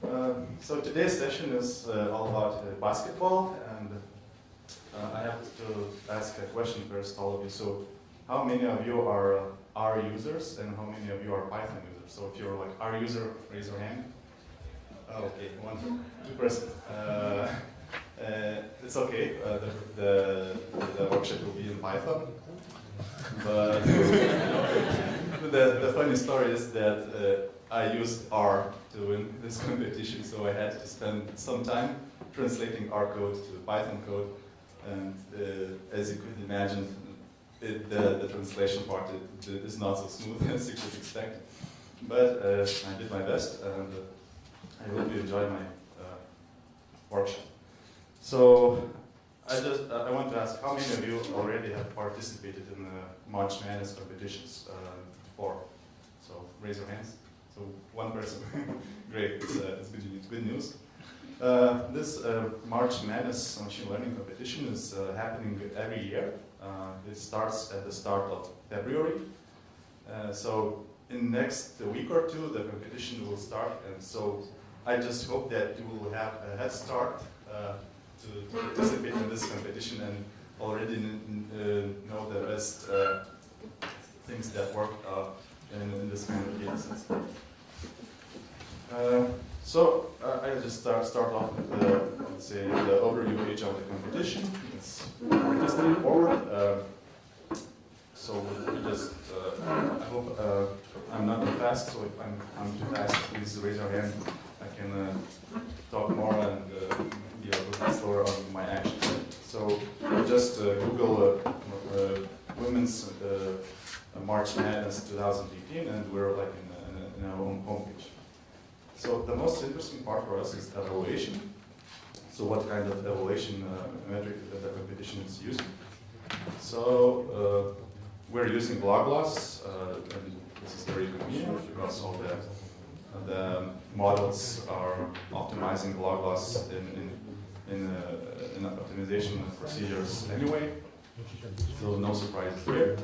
So today's session is all about basketball, and I have to ask a question first, all of you. So, how many of you are R users, and how many of you are Python users? So, if you're like R user, raise your hand. Oh, okay, 2%. It's okay. The workshop will be in Python, but the funny story is that I used R to win this competition, so I had to spend some time translating R code to Python code, and as you could imagine, the translation part is not so smooth as you could expect. But I did my best, and I hope you enjoy my workshop. So I want to ask, how many of you already have participated in the March Madness competitions before? So raise your hands. So one person. Great, it's good news. This March Madness machine learning competition is happening every year. It starts at the start of February. So in next week or two, the competition will start, and so I just hope that you will have a head start to participate in this competition and already know the best things that work in this kind of cases. So I'll just start off with let's say the overview page of the competition. It's pretty straightforward. So we just I hope I'm not too fast. So if I'm too fast, please raise your hand. I can talk more and be a little bit slower on my actions. So just Google Women's March Madness 2018, and we're like in our own homepage. So the most interesting part for us is evaluation. So what kind of evaluation metric that the competition is using? So we're using log-loss, and this is very convenient because all the models are optimizing log-loss in optimization procedures anyway. So no surprises here.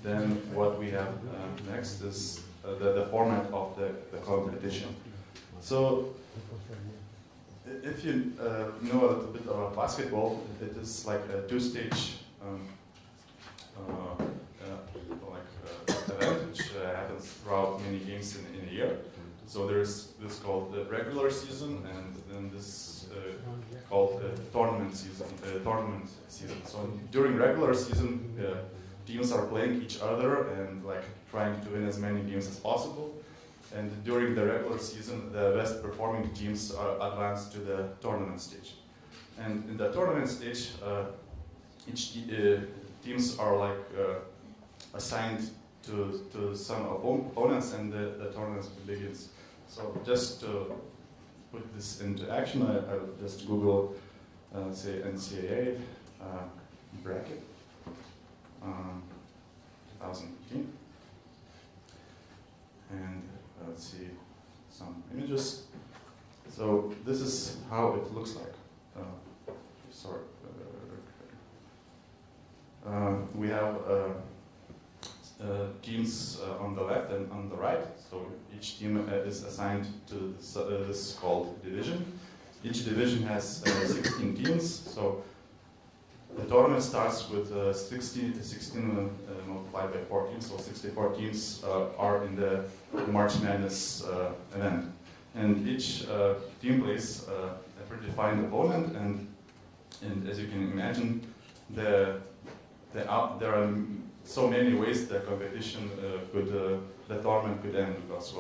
Then what we have next is the format of the competition. So if you know a little bit about basketball, it is like a two-stage event which happens throughout many games in a year. So there's this called the regular season, and then this called the tournament season. So during regular season, teams are playing each other and like trying to win as many games as possible. And during the regular season, the best performing teams advance to the tournament stage. And in the tournament stage, each teams are like assigned to some opponents, and the tournament begins. So just to put this into action, I'll just Google, say NCAA bracket 2018, and let's see some images. So this is how it looks like. Sorry. We have teams on the left and on the right. So each team is assigned to this called division. Each division has 16 teams. So the tournament starts with 16 multiplied by 14. So 64 teams are in the March Madness event. And each team plays a predefined opponent. And as you can imagine, there are so many ways the competition the tournament could end, because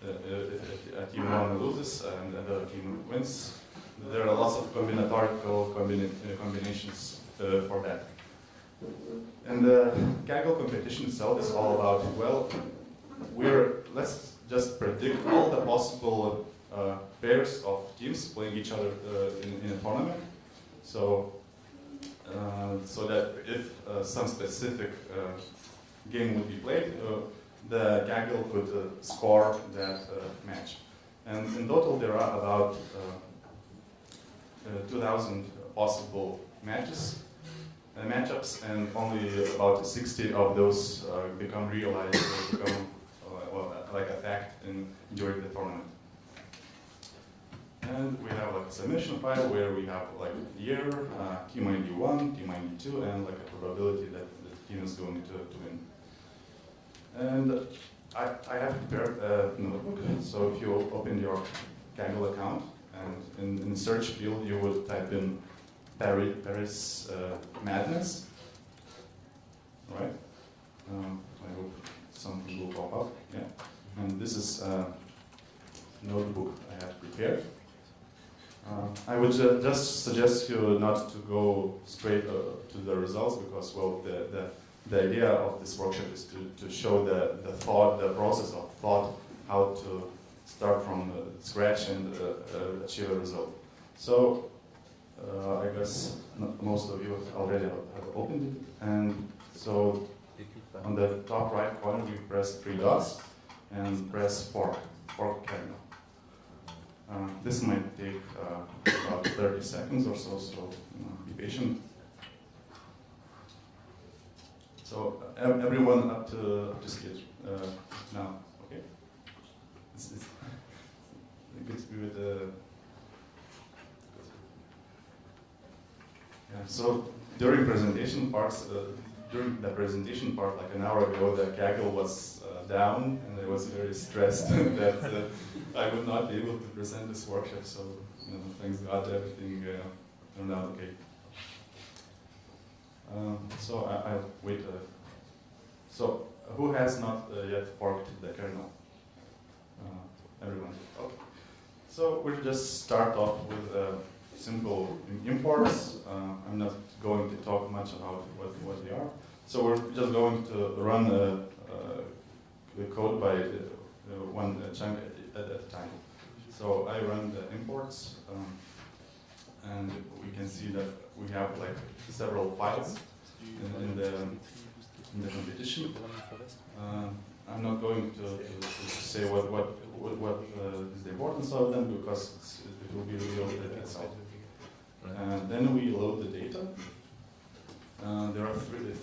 if a team one loses and another team wins, there are lots of combinatorial combinations for that. And the Kaggle competition itself is all about, well, let's just predict all the possible pairs of teams playing each other in a tournament. So that if some specific game would be played, the Kaggle could score that match. And in total, there are about 2,000 possible matchups, and only about 60 of those become realized or become like a fact during the tournament. And we have like a submission file where we have like year, team ID 1, team ID 2, and like a probability that the team is going to win. And I have prepared a notebook. So if you open your Kaggle account and in the search field you would type in Paris madness, right? I hope something will pop up. Yeah, and this is a notebook I have prepared. I would just suggest you not to go straight to the results because, well, the idea of this workshop is to show the thought, the process of thought, how to start from scratch and achieve a result. So I guess most of you already have opened it, and so on the top right corner we press 3 dots and press fork Kaggle. This might take about 30 seconds or so, so be patient. So everyone up to speed now, okay? It's good to be with yeah, so during presentation parts, during the presentation part, like an hour ago, the Kaggle was down, and I was very stressed that I would not be able to present this workshop. So, thanks God, everything turned out okay. So I'll wait. So who has not yet forked the kernel? Everyone. Okay. So we'll just start off with simple imports. I'm not going to talk much about what they are. So we're just going to run the code by one chunk at a time. So I run the imports, and we can see that we have like several files in the competition. I'm not going to say what is the importance of them because it will be revealed at itself. And then we load the data. There are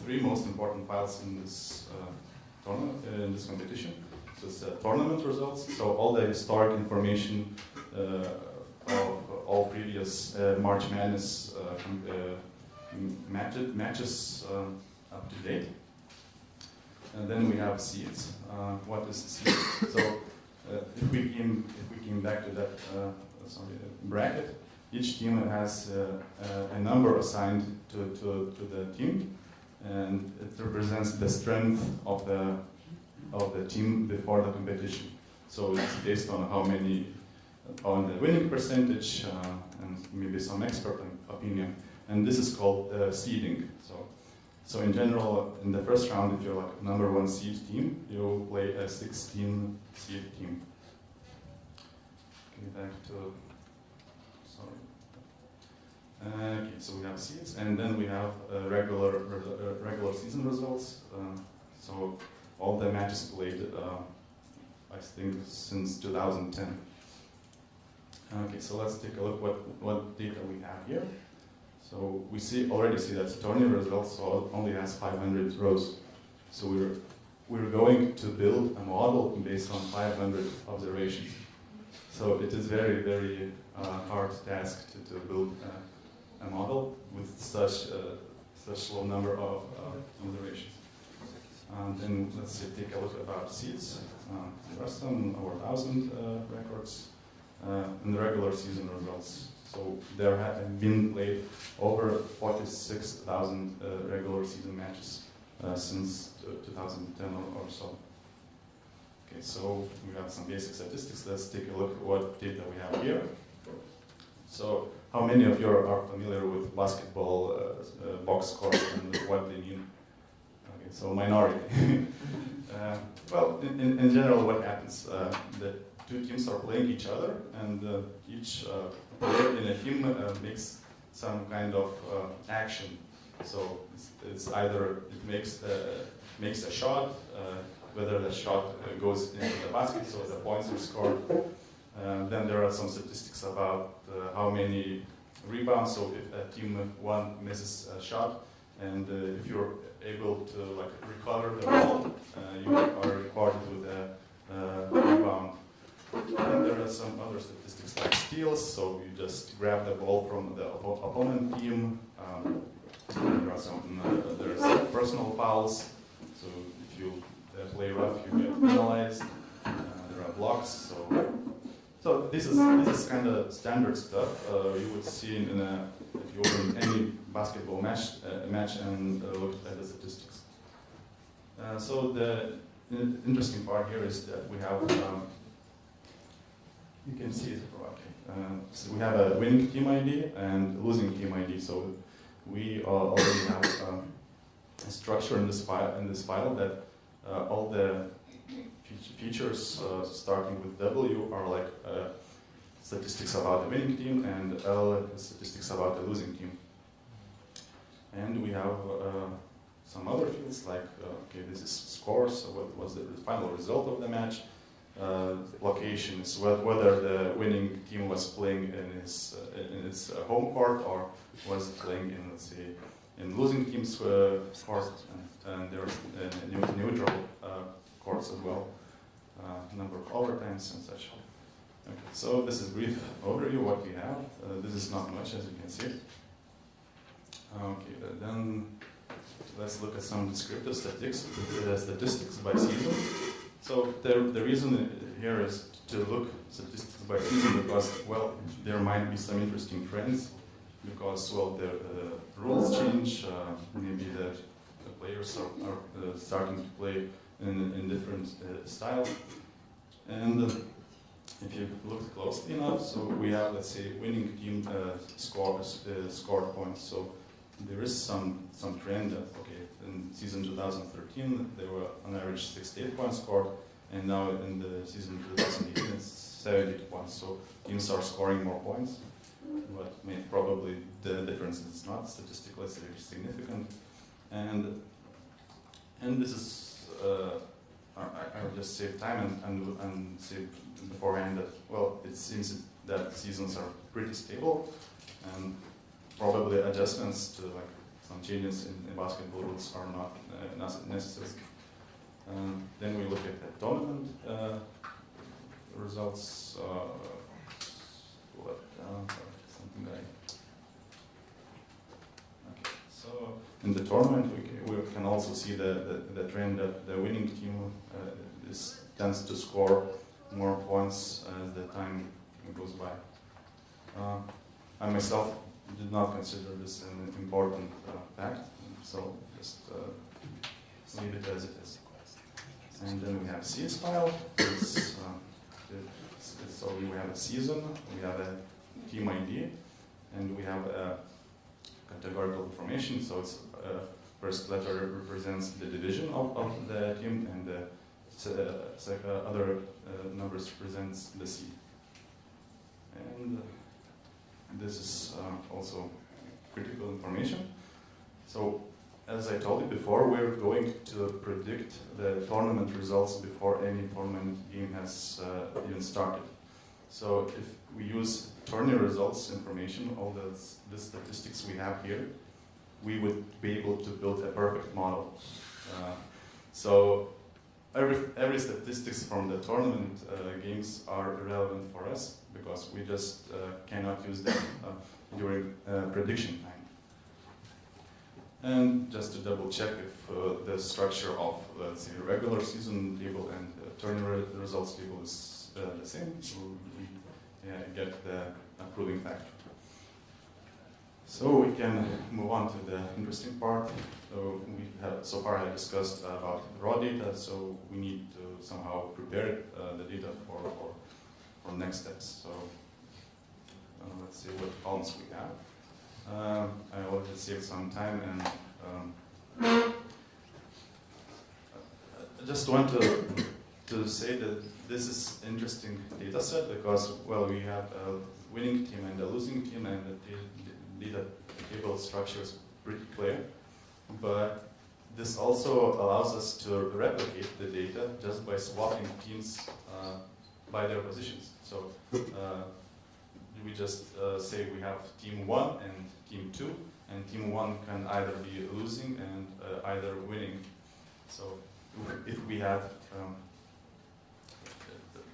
three most important files in this in this competition. So it's tournament results. So all the historic information of all previous March Madness matches up to date. And then we have seeds. What is a seed? So if we came back to that bracket, each team has a number assigned to the team, and it represents the strength of the team before the competition. So it's based on how many, on the winning percentage, and maybe some expert opinion. And this is called seeding. So in general, in the first round, if you're like #1 seed team, you'll play a 16 seed team. Okay, back to, sorry. Okay, so we have seeds, and then we have regular season results. So all the matches played, I think, since 2010. Okay, so let's take a look what data we have here. So we already see that tourney results only has 500 rows. So we're going to build a model based on 500 observations. So it is very, very hard task to build a model with such low number of observations. And then let's take a look about seeds. There are some over 1,000 records in the regular season results. So there have been played over 46,000 regular season matches since 2010 or so. Okay, so we have some basic statistics. Let's take a look at what data we have here. So how many of you are familiar with basketball box scores and what they mean? Okay, so minority. Well, in general, what happens? The two teams are playing each other, and each player in a team makes some kind of action. So it's either it makes a shot, whether the shot goes into the basket, so the points are scored. Then there are some statistics about how many rebounds. So if a team 1 misses a shot, and if you're able to like recover the ball, you are recorded with a rebound. And there are some other statistics like steals. So just grab the ball from the opponent team. There's personal fouls, so if you play rough, you get penalized. There are blocks, so this is kind of standard stuff you would see if you open any basketball match and look at the statistics. So the interesting part here is that we have, you can see it, okay. So we have a winning team ID and losing team ID. So we already have a structure in this file that all the features starting with W are like statistics about the winning team, and L statistics about the losing team. And we have some other fields like, okay, this is scores, so what was the final result of the match. Location is whether the winning team was playing in its home court or was playing in, let's say, in losing team's court, and there's neutral courts as well, number of overtimes and such. Okay, so this is a brief overview of what we have. This is not much, as you can see. Okay, then let's look at some descriptive statistics by season. So the reason here is to look statistics by season because, well, there might be some interesting trends because, well, the rules change, maybe the players are starting to play in different style. And if you look closely enough, so we have, let's say, winning team scored points. So there is some trend that, okay, in season 2013 they were on average 68 points scored, and now in the season 2018 it's 70 points. So teams are scoring more points, but probably the difference is not statistically significant. And this is I will just save time and say beforehand that, well, it seems that seasons are pretty stable, and probably adjustments to like some changes in basketball rules are not necessary. Then we look at the tournament results. Okay, so in the tournament we can also see the trend that the winning team tends to score more points as the time goes by. I myself did not consider this an important fact, so just leave it as it is. And then we have CS file. So we have a season, we have a team ID, and we have a categorical information. So it's first letter represents the division of the team, and the other numbers represents the seed. And this is also critical information. So, as I told you before, we're going to predict the tournament results before any tournament game has even started. So, if we use tourney results information, all the statistics we have here, we would be able to build a perfect model. So, every statistics from the tournament games are irrelevant for us because we just cannot use them during prediction time. And just to double check if the structure of, let's say, regular season table and tourney results table is the same, we get the proving factor. So we can move on to the interesting part. So we have so far I discussed about raw data, so we need to somehow prepare the data for next steps. So let's see what columns we have. I already saved some time, and I just want to say that this is interesting data set because, well, we have a winning team and a losing team, and the data table structure is pretty clear. But this also allows us to replicate the data just by swapping teams by their positions. So we just say we have team 1 and team 2, and team 1 can either be losing and either winning. So if we have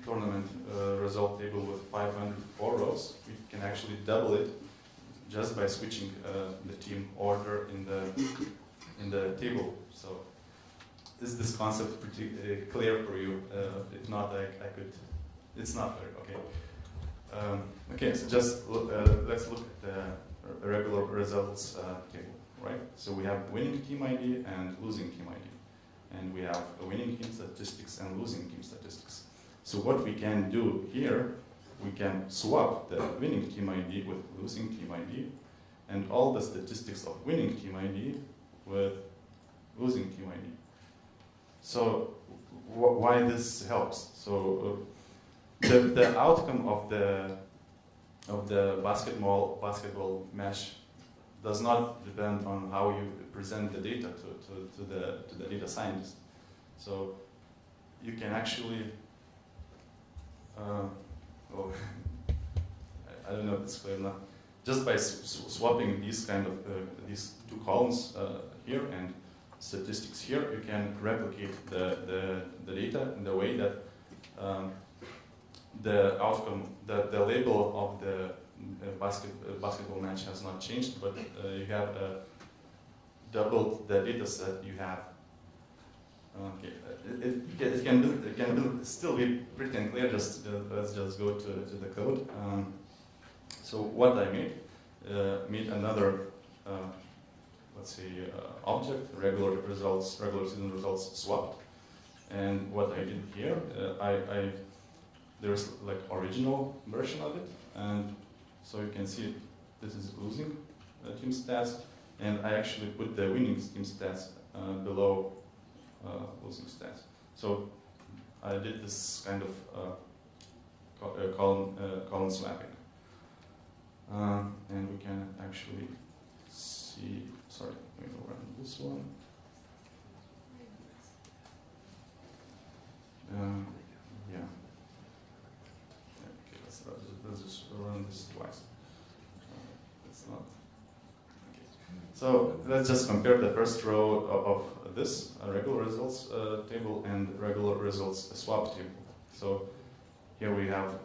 tournament result table with 504 rows, we can actually double it just by switching the team order in the table. So is this concept pretty clear for you? If not, I could. It's not clear. Okay. Okay. So just let's look at the regular results table, right? So we have winning team ID and losing team ID. And we have winning team statistics and losing team statistics. So what we can do here, we can swap the winning team ID with losing team ID, and all the statistics of winning team ID with losing team ID. So why this helps? So the outcome of the basketball match does not depend on how you present the data to the data scientist. So you can actually, oh, I don't know if it's clear enough. Just by swapping these kind of these two columns here and statistics here, you can replicate the data in the way that the outcome, the label of the basketball match has not changed, but you have doubled the data set you have. Okay, it can still be pretty unclear. Let's just go to the code. So what I made another, let's say, object, regular student results swapped. And what I did here, there's like original version of it, and so you can see this is losing team stats, and I actually put the winning team stats below losing stats. So I did this kind of column swapping. And we can actually see, sorry, I'm going to run this one. Yeah. Okay, let's just run this twice. It's not. Okay. So let's just compare the first row of this regular results table and regular results swap table. So here we have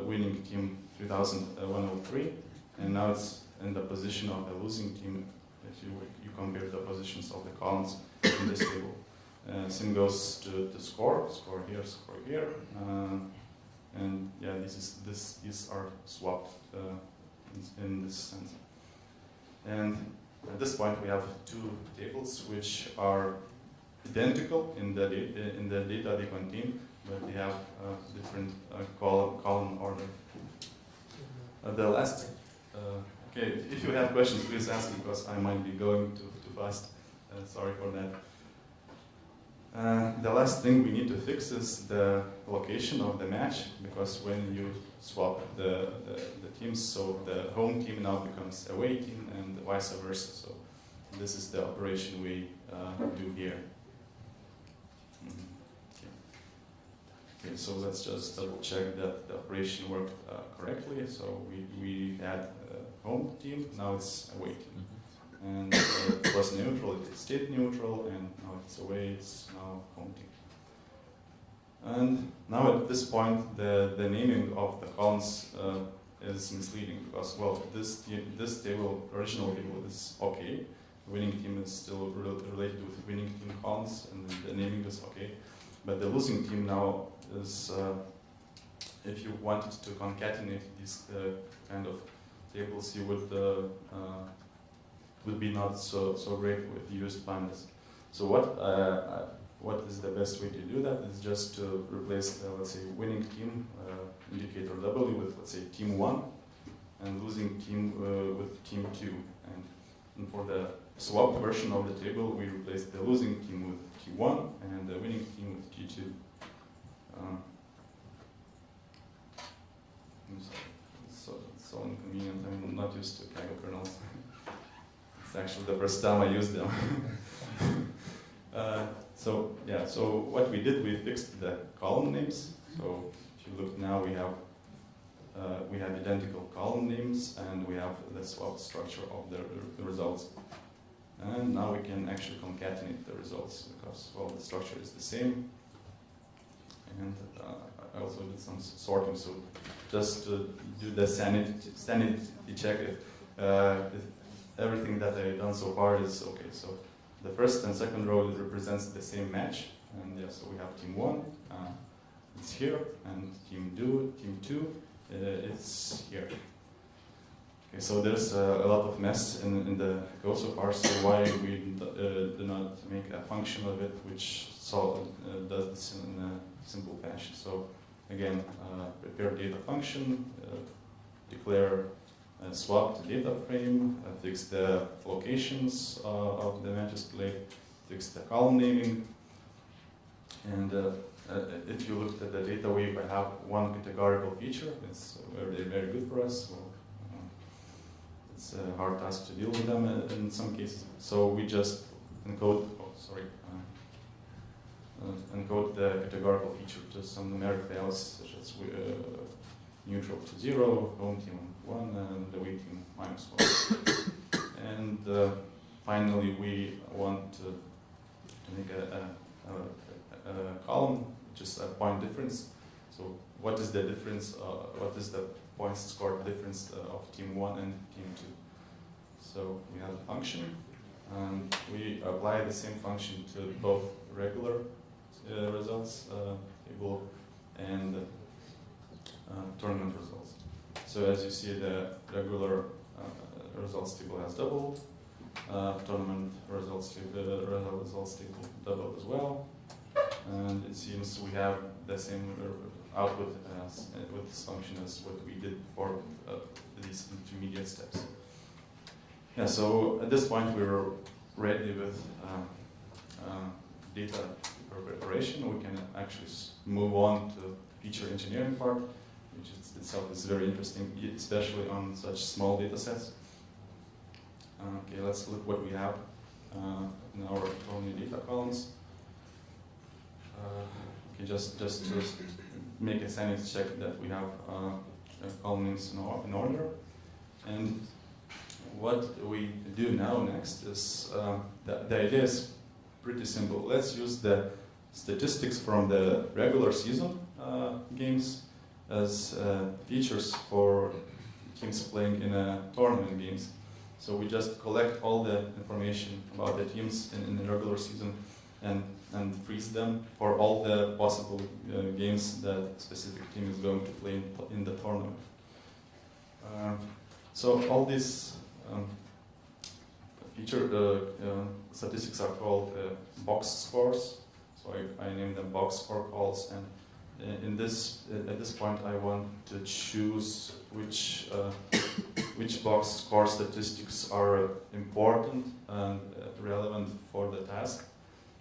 winning team 3103, and now it's in the position of the losing team if you compare the positions of the columns in this table. Same goes to the score here, and yeah, these are swapped in this sense. And at this point, we have two tables which are identical in the data they contain, but they have different column order. The last, okay, if you have questions, please ask, because I might be going too fast. Sorry for that. The last thing we need to fix is the location of the match, because when you swap the teams, so the home team now becomes away team and vice versa. So this is the operation we do here. Okay, so let's just double check that the operation worked correctly. So we had home team, now it's away team. And it was neutral, it stayed neutral, and now it's away, it's now home team. And now at this point, the naming of the columns is misleading, because, well, this table, original table, is okay. Winning team is still related with winning team columns, and the naming is okay. But the losing team now is, if you wanted to concatenate these kind of tables, you would be not so great with used pandas. So what is the best way to do that is just to replace the, let's say, winning team indicator W with, let's say, team 1, and losing team with team 2. And for the swap version of the table, we replace the losing team with T1 and the winning team with T2. It's so inconvenient. I'm not used to Kaggle kernels. It's actually the first time I used them. So yeah, so what we did, we fixed the column names. So if you look now, we have identical column names, and we have the swap structure of the results. And now we can actually concatenate the results, because, well, the structure is the same. And I also did some sorting, so just to do the sanity check if everything that I've done so far is okay. So the first and second row represents the same match, and yeah, so we have team 1, it's here, and team 2, it's here. Okay, so there's a lot of mess in the code so far, so why we do not make a function of it which does this in a simple fashion. So again, prepare data function, declare swap the data frame, fix the locations of the match display, fix the column naming, and if you look at the data, we have one categorical feature. It's very good for us. So, it's a hard task to deal with them in some cases. So we just encode, encode the categorical feature to some numeric values, such as neutral to 0, home team 1, and away team -1. And finally, we want to make a column, which is a point difference. So what is the difference, what is the points scored difference of team 1 and team 2? So we have a function, and we apply the same function to both regular results table and tournament results. So as you see, the regular results table has doubled, tournament results table doubled as well, and it seems we have the same output as with this function as what we did for these intermediate steps. Yeah, so at this point we're ready with data preparation. We can actually move on to feature engineering part, which itself is very interesting, especially on such small data sets. Okay, let's look what we have in our only data columns. Okay, just to make a sanity check that we have column names in order. And what we do now next is, the idea is pretty simple. Let's use the statistics from the regular season games as features for teams playing in tournament games. So we just collect all the information about the teams in the regular season and freeze them for all the possible games that a specific team is going to play in the tournament. So all these statistics are called box scores. So I named them box score calls, and at this point I want to choose which box score statistics are important and relevant for the task.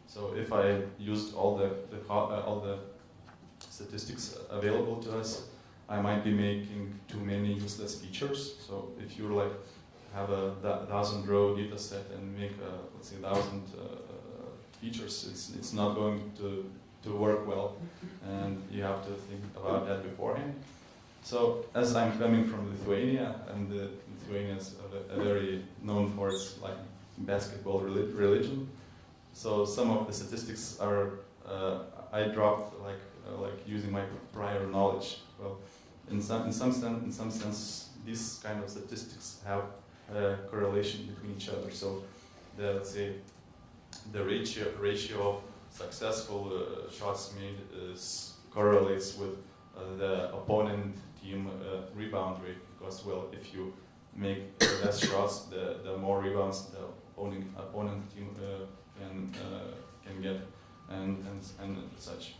So if I used all the statistics available to us, I might be making too many useless features. So if you have a 1,000-row data set and make let's say 1,000 features, it's not going to work well, and you have to think about that beforehand. So as I'm coming from Lithuania, and Lithuania is very known for its basketball religion, so some of the statistics are I dropped using my prior knowledge. Well, in some sense, these kind of statistics have a correlation between each other. So let's say the ratio of successful shots made correlates with the opponent team rebound rate, because if you make less shots, the more rebounds the opponent team can get, and such.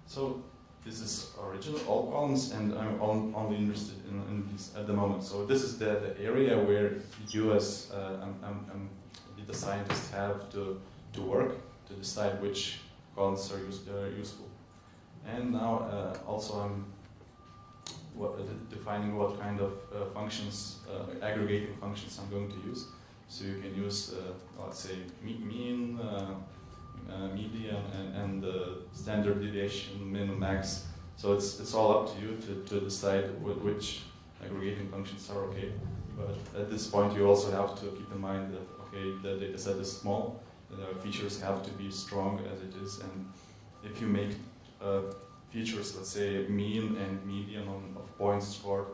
So this is original, all columns, and I'm only interested in this at the moment. So this is the area where you as data scientists have to work to decide which columns are useful. And now also I'm defining what kind of functions, aggregating functions I'm going to use. So you can use, let's say, mean, median, and standard deviation, min, max. So it's all up to you to decide which aggregating functions are okay. But at this point, you also have to keep in mind that the data set is small, the features have to be strong as it is, and if you make features, let's say mean and median of points scored,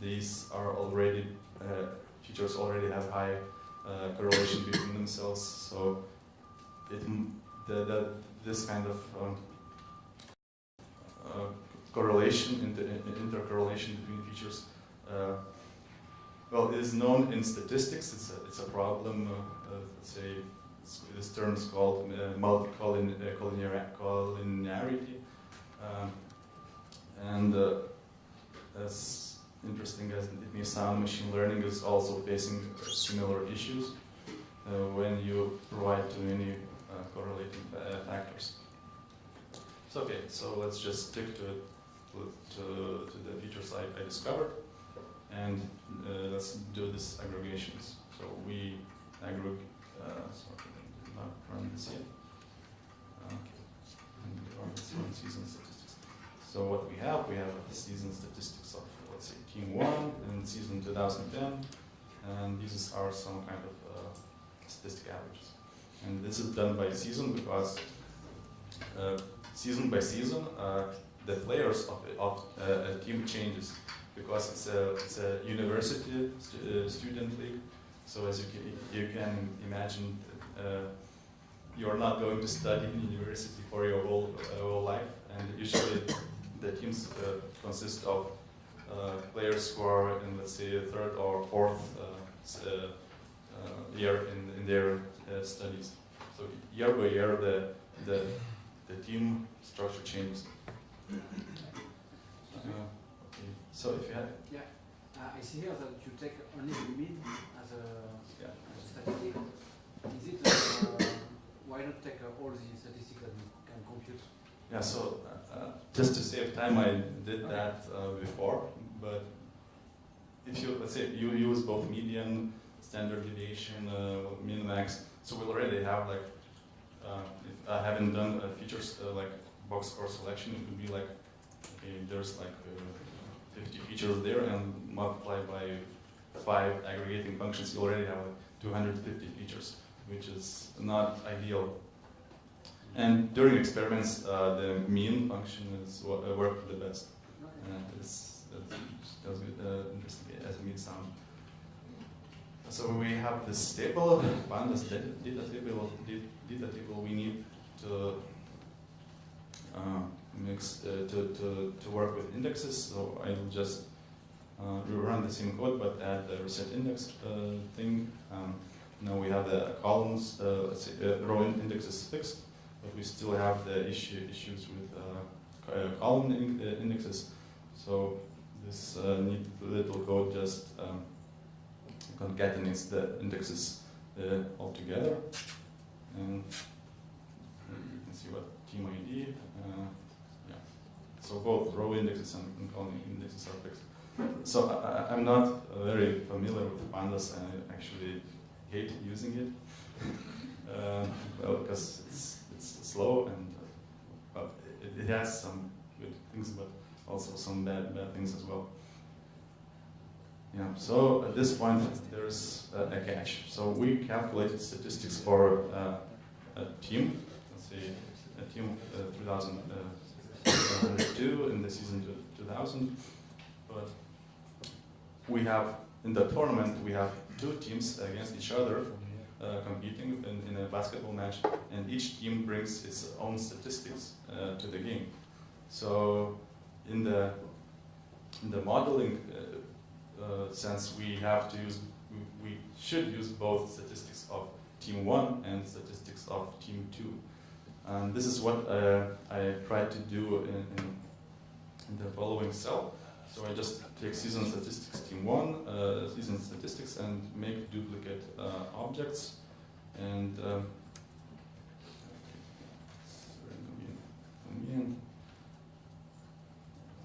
these are already, features already have high correlation between themselves, so this kind of correlation, intercorrelation between features, well, it is known in statistics. It's a problem. Let's say this term is called multicollinearity, and as interesting as it may sound, machine learning is also facing similar issues when you provide too many correlating factors. So okay, so let's just stick to the features I discovered, and let's do this aggregations. So we aggregate. Sorry, I did not run this yet. Okay, and we run this on season statistics. So what we have season statistics of, let's say, team 1 in season 2010, and these are some kind of statistic averages. And this is done by season because season by season, the players of a team changes because it's a university student league. So as you can imagine, you are not going to study in university for your whole life, and usually the teams consist of players who are in, let's say, 3rd or 4th year in their studies. So year by year, the team structure changes. Okay. So if you have, I see here that you take only the mean as a statistic. Is it why not take all the statistics that you can compute? Yeah. So just to save time, I did that before. But if you, let's say, you use both median, standard deviation, min, max. So we already have, like, if I haven't done features like box score selection, it would be like, okay, there's like 50 features there, and multiply by 5 aggregating functions, you already have like 250 features, which is not ideal. And during experiments, the mean function is worked the best. It's interesting as it may sound. So we have this table, pandas data table. We need to to work with indexes. So I will just rerun the same code, but add the reset index thing. Now we have the columns. Let's say row index is fixed, but we still have the issues with column indexes. So this neat little code just concatenates the indexes all together, and you can see what team ID. Yeah. So both row indexes and column indexes are fixed. So I'm not very familiar with pandas, and I actually hate using it. Well, because it's slow, and well, it has some good things, but also some bad things as well. Yeah. So at this point, there's a catch. So we calculated statistics for a team. Let's say a team 2002 in the season 2000, but we have in the tournament we have 2 teams against each other competing in a basketball match, and each team brings its own statistics to the game. So in the modeling sense, we should use both statistics of team 1 and statistics of team 2. And this is what I tried to do in the following cell. So I just take season statistics team 1, season statistics, and make duplicate objects. And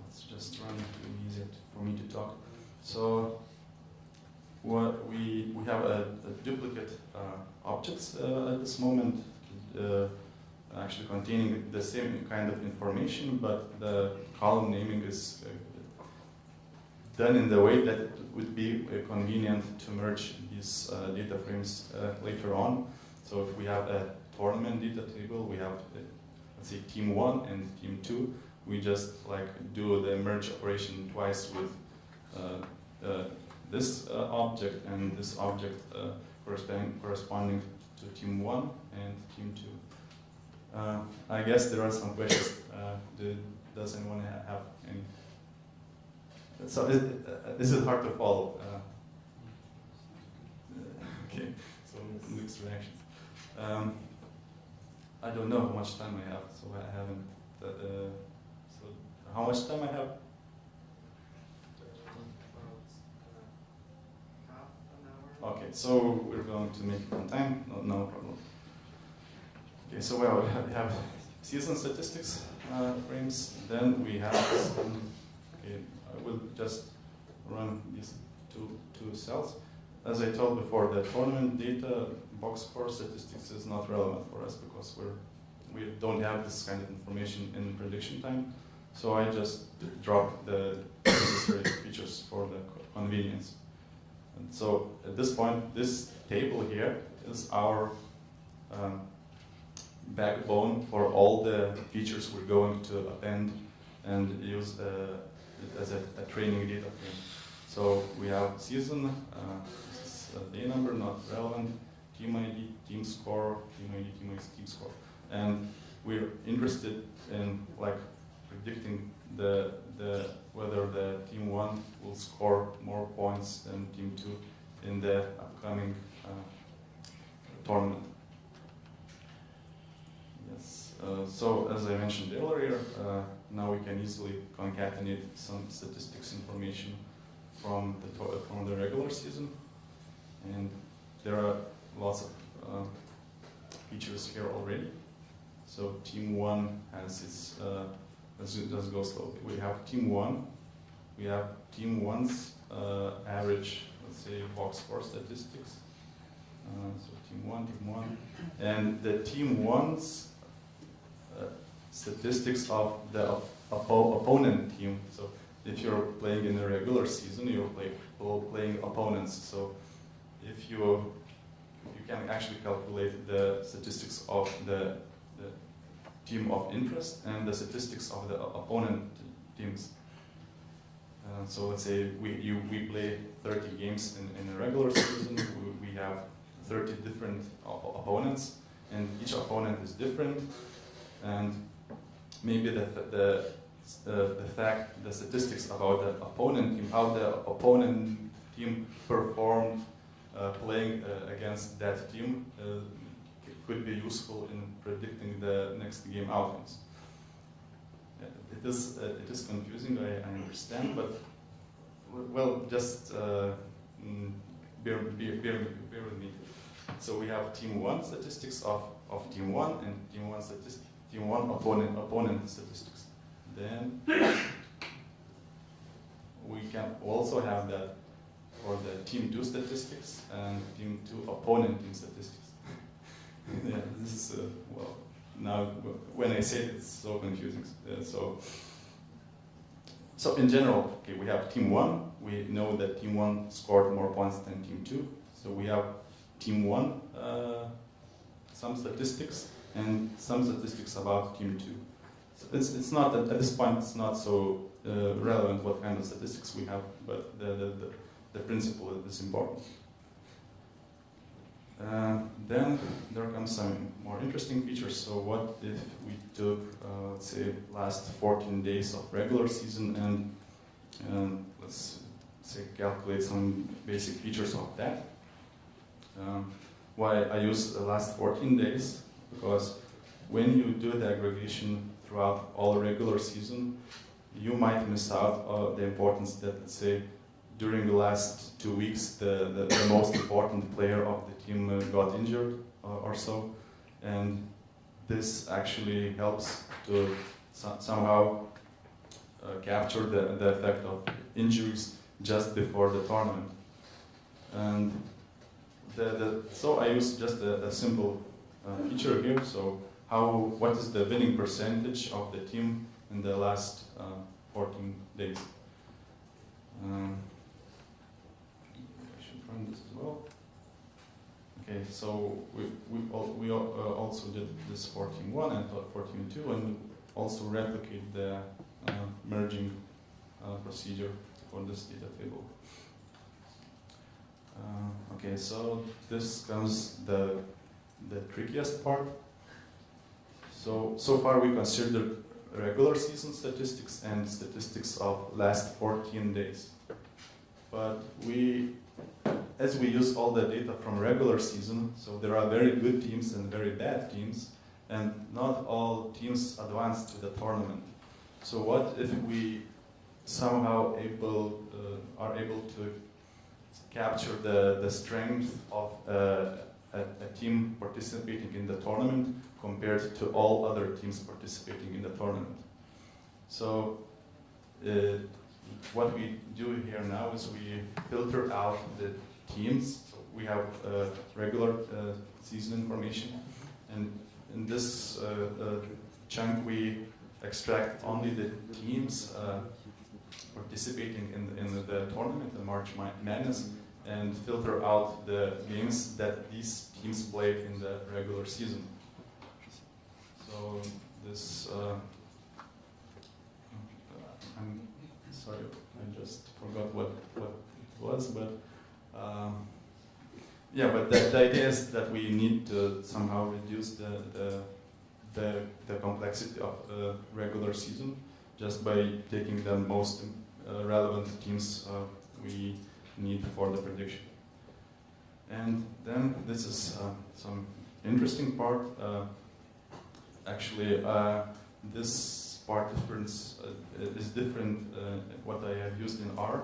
let's just run it to be easier for me to talk. So what we have a duplicate objects at this moment, actually containing the same kind of information, but the column naming is done in the way that it would be convenient to merge these data frames later on. So if we have a tournament data table, we have, let's say, team 1 and team 2. we just like do the merge operation twice with this object and this object corresponding to team 1 and team 2. I guess there are some questions. Does anyone have any? So this is hard to follow. Okay, so mixed reactions. I don't know how much time I have, so I haven't. So how much time I have? Half an hour. Okay, so we're going to make it on time. No problem. Okay, so well, we have season statistics frames. Then we have some. Okay, I will just run these two cells. As I told before, the tournament data box score statistics is not relevant for us because we don't have this kind of information in prediction time. So I just drop the necessary features for the convenience. And so at this point, this table here is our backbone for all the features we're going to append and use as a training data frame. So we have season, this is a day number, not relevant, team ID, team score, team ID, team ID, team score. And we're interested in like predicting whether the team 1 will score more points than team 2 in the upcoming tournament. Yes. So as I mentioned earlier, now we can easily concatenate some statistics information from the regular season, and there are lots of features here already. So team 1 has its, let's go slowly. We have team 1, we have team 1's average, let's say, box score statistics. So team 1, and the team 1's statistics of the opponent team. So if you're playing in a regular season, you're playing opponents. So if you can actually calculate the statistics of the team of interest and the statistics of the opponent teams. So let's say we play 30 games in a regular season. We have 30 different opponents, and each opponent is different. And maybe the statistics about the opponent team, how the opponent team performed playing against that team, could be useful in predicting the next game outcomes. It is confusing, I understand, but well, just bear with me. So we have team 1 statistics of team 1 and team 1 opponent statistics. Then we can also have that for the team 2 statistics and team 2 opponent team statistics. Yeah, this is well, now when I say it, it's so confusing. So in general, okay, we have team 1. We know that team 1 scored more points than team 2. So we have team 1 some statistics and some statistics about team 2. So it's not at this point. It's not so relevant what kind of statistics we have, but the principle is important. Then there comes some more interesting features. So what if we took, let's say, last 14 days of regular season and let's say calculate some basic features of that? Why I use the last 14 days? Because when you do the aggregation throughout all regular season, you might miss out on the importance that, let's say, during the last 2 weeks, the most important player of the team got injured or so, and this actually helps to somehow capture the effect of injuries just before the tournament. And so I use just a simple feature here. So what is the winning percentage of the team in the last 14 days? Run this as well. Okay, so we also did this for team 1 and for team 2, and also replicate the merging procedure for this data table. Okay, so this comes the trickiest part. So far we considered regular season statistics and statistics of last 14 days. But as we use all the data from regular season, so there are very good teams and very bad teams, and not all teams advance to the tournament. So what if we somehow are able to capture the strength of a team participating in the tournament compared to all other teams participating in the tournament? So what we do here now is we filter out the teams. So we have regular season information, and in this chunk we extract only the teams participating in the tournament, the March Madness, and filter out the games that these teams played in the regular season. So this, I'm sorry, I just forgot what it was, but yeah, but the idea is that we need to somehow reduce the complexity of the regular season just by taking the most relevant teams we need for the prediction. And then this is some interesting part. Actually, this part difference is different what I have used in R,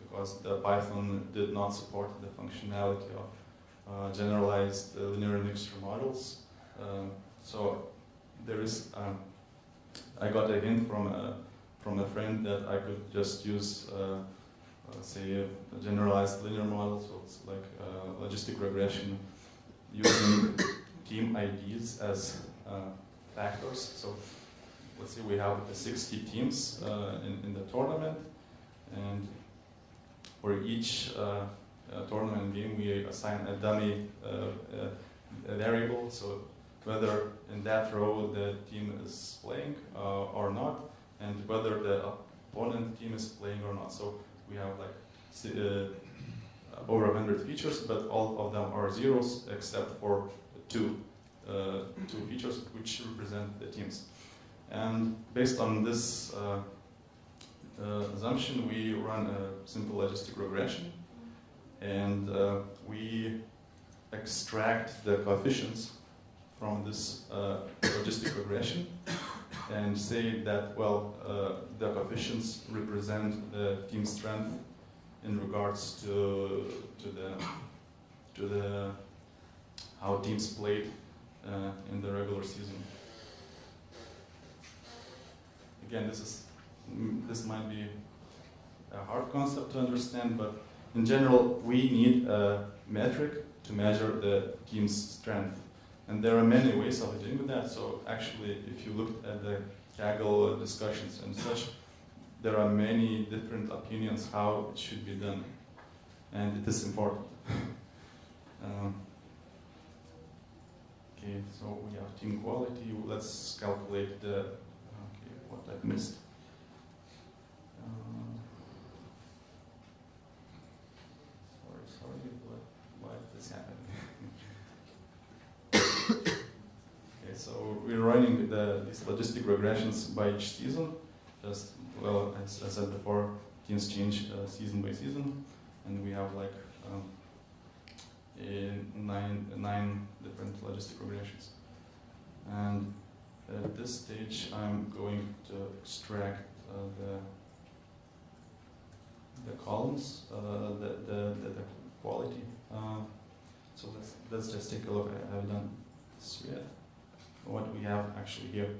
because the Python did not support the functionality of generalized linear mixture models. So there is, I got a hint from a friend that I could just use, say, a generalized linear model, so it's like logistic regression using team IDs as factors. So let's say we have 60 teams in the tournament, and for each tournament game we assign a dummy variable, so whether in that row the team is playing or not, and whether the opponent team is playing or not. So we have like over 100 features, but all of them are zeros except for two features which represent the teams. And based on this assumption, we run a simple logistic regression, and we extract the coefficients from this logistic regression and say that, well, the coefficients represent the team strength in regards to the how teams played in the regular season. Again, this might be a hard concept to understand, but in general, we need a metric to measure the team's strength. And there are many ways of doing that. So actually, if you look at the Kaggle discussions and such, there are many different opinions how it should be done. And it is important. Okay, so we have team quality. Let's calculate the, okay, what I've missed. Sorry, why did this happen? Okay, so we're running these logistic regressions by each season. Just, well, as I said before, teams change season by season, and we have like nine different logistic regressions. And at this stage, I'm going to extract the columns, the quality. So let's just take a look. I have done this yet. What we have actually here.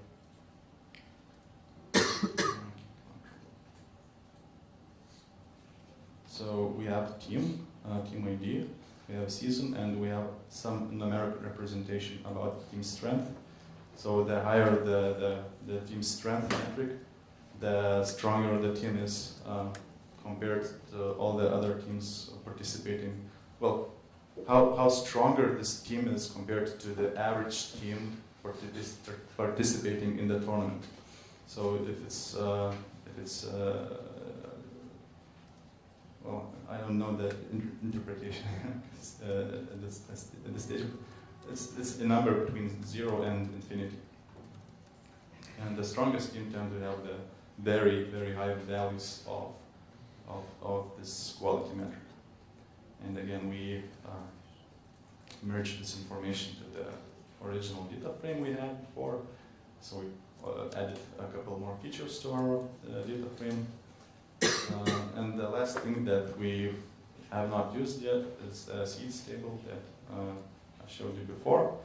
So we have team ID, we have season, and we have some numeric representation about team strength. So the higher the team strength metric, the stronger the team is compared to all the other teams participating. Well, how stronger this team is compared to the average team participating in the tournament. So if it's well, I don't know the interpretation at this stage. It's a number between 0 and infinity. And the strongest team tend to have the very, very high values of this quality metric. And again, we merged this information to the original data frame we had before. So we added a couple more features to our data frame. And the last thing that we have not used yet is a seeds table that I showed you before.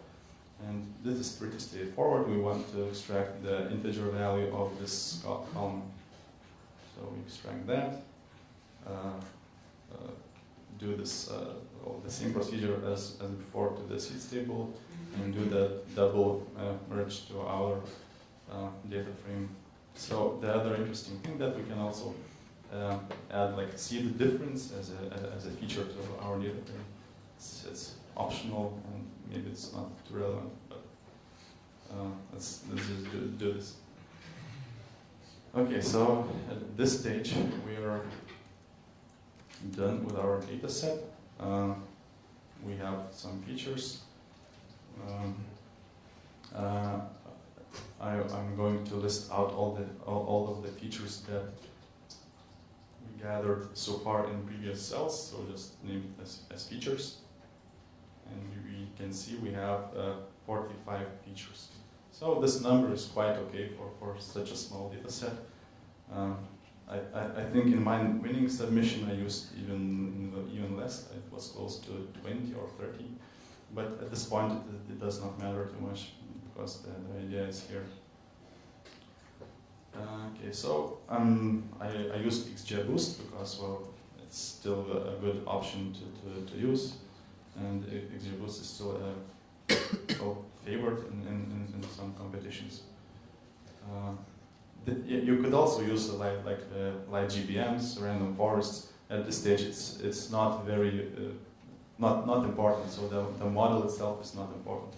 And this is pretty straightforward. We want to extract the integer value of this column. So we extract that, do this the same procedure as before to the seeds table, and do the double merge to our data frame. So the other interesting thing that we can also add, like, see the difference as a feature to our data frame. It's optional, and maybe it's not too relevant, but let's just do this. Okay, so at this stage we are done with our data set. We have some features. I'm going to list out all of the features that we gathered so far in previous cells, so just name it as features. And we can see we have 45 features. So this number is quite okay for such a small data set. I think in my winning submission I used even less. It was close to 20 or 30. But at this point it does not matter too much because the idea is here. Okay, so I used XGBoost because, well, it's still a good option to use. And XGBoost is still a favorite in some competitions. You could also use like GBMs, random forests. At this stage, it's not very not important. So the model itself is not important.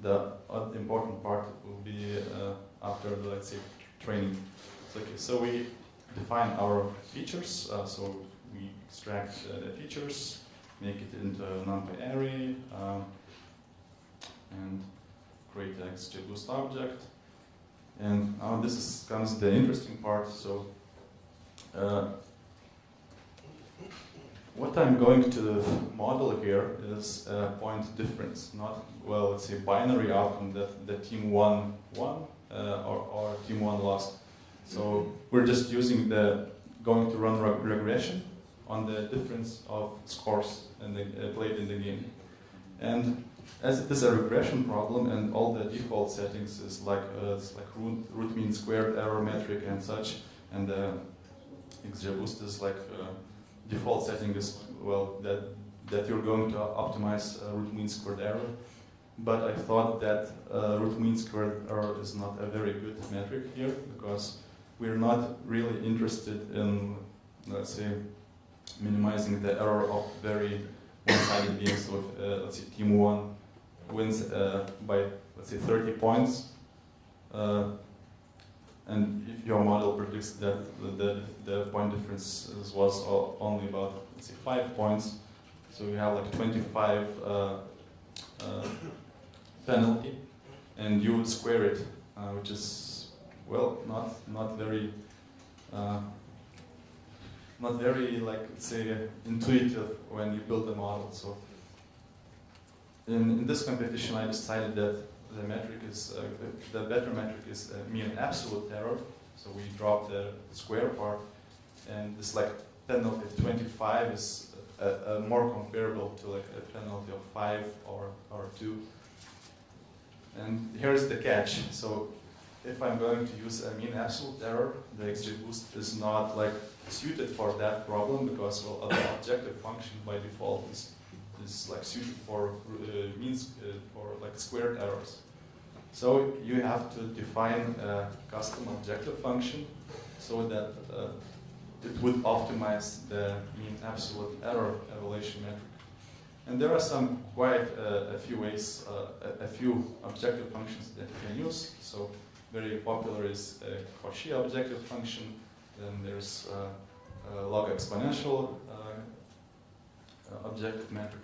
The important part will be after the, let's say, training. So we define our features. So we extract the features, make it into a NumPy array, and create the XGBoost object. And now comes the interesting part. So what I'm going to model here is a point difference, not, well, let's say, binary outcome that the team won or team 1 lost. So we're just using going to run regression on the difference of scores played in the game. And as it is a regression problem and all the default settings is like root mean squared error metric and such, and the XGBoost is like default setting is, well, that you're going to optimize root mean squared error. But I thought that root mean squared error is not a very good metric here because we're not really interested in, let's say, minimizing the error of very one-sided games. So if, let's say, team 1 wins by, let's say, 30 points, and if your model predicts that the point difference was only about, let's say, 5 points, so you have like 25 penalty, and you would square it, which is, well, not very like, let's say, intuitive when you build a model. So in this competition, I decided that the metric is the better metric is mean absolute error. So we dropped the square part, and this like penalty of 25 is more comparable to like a penalty of 5 or 2. And here's the catch. So if I'm going to use a mean absolute error, the XGBoost is not like suited for that problem because, well, the objective function by default is like suited for means for like squared errors. So you have to define a custom objective function so that it would optimize the mean absolute error evaluation metric. And there are some quite a few ways, a few objective functions that you can use. So very popular is Cauchy objective function. Then there's log exponential objective metric.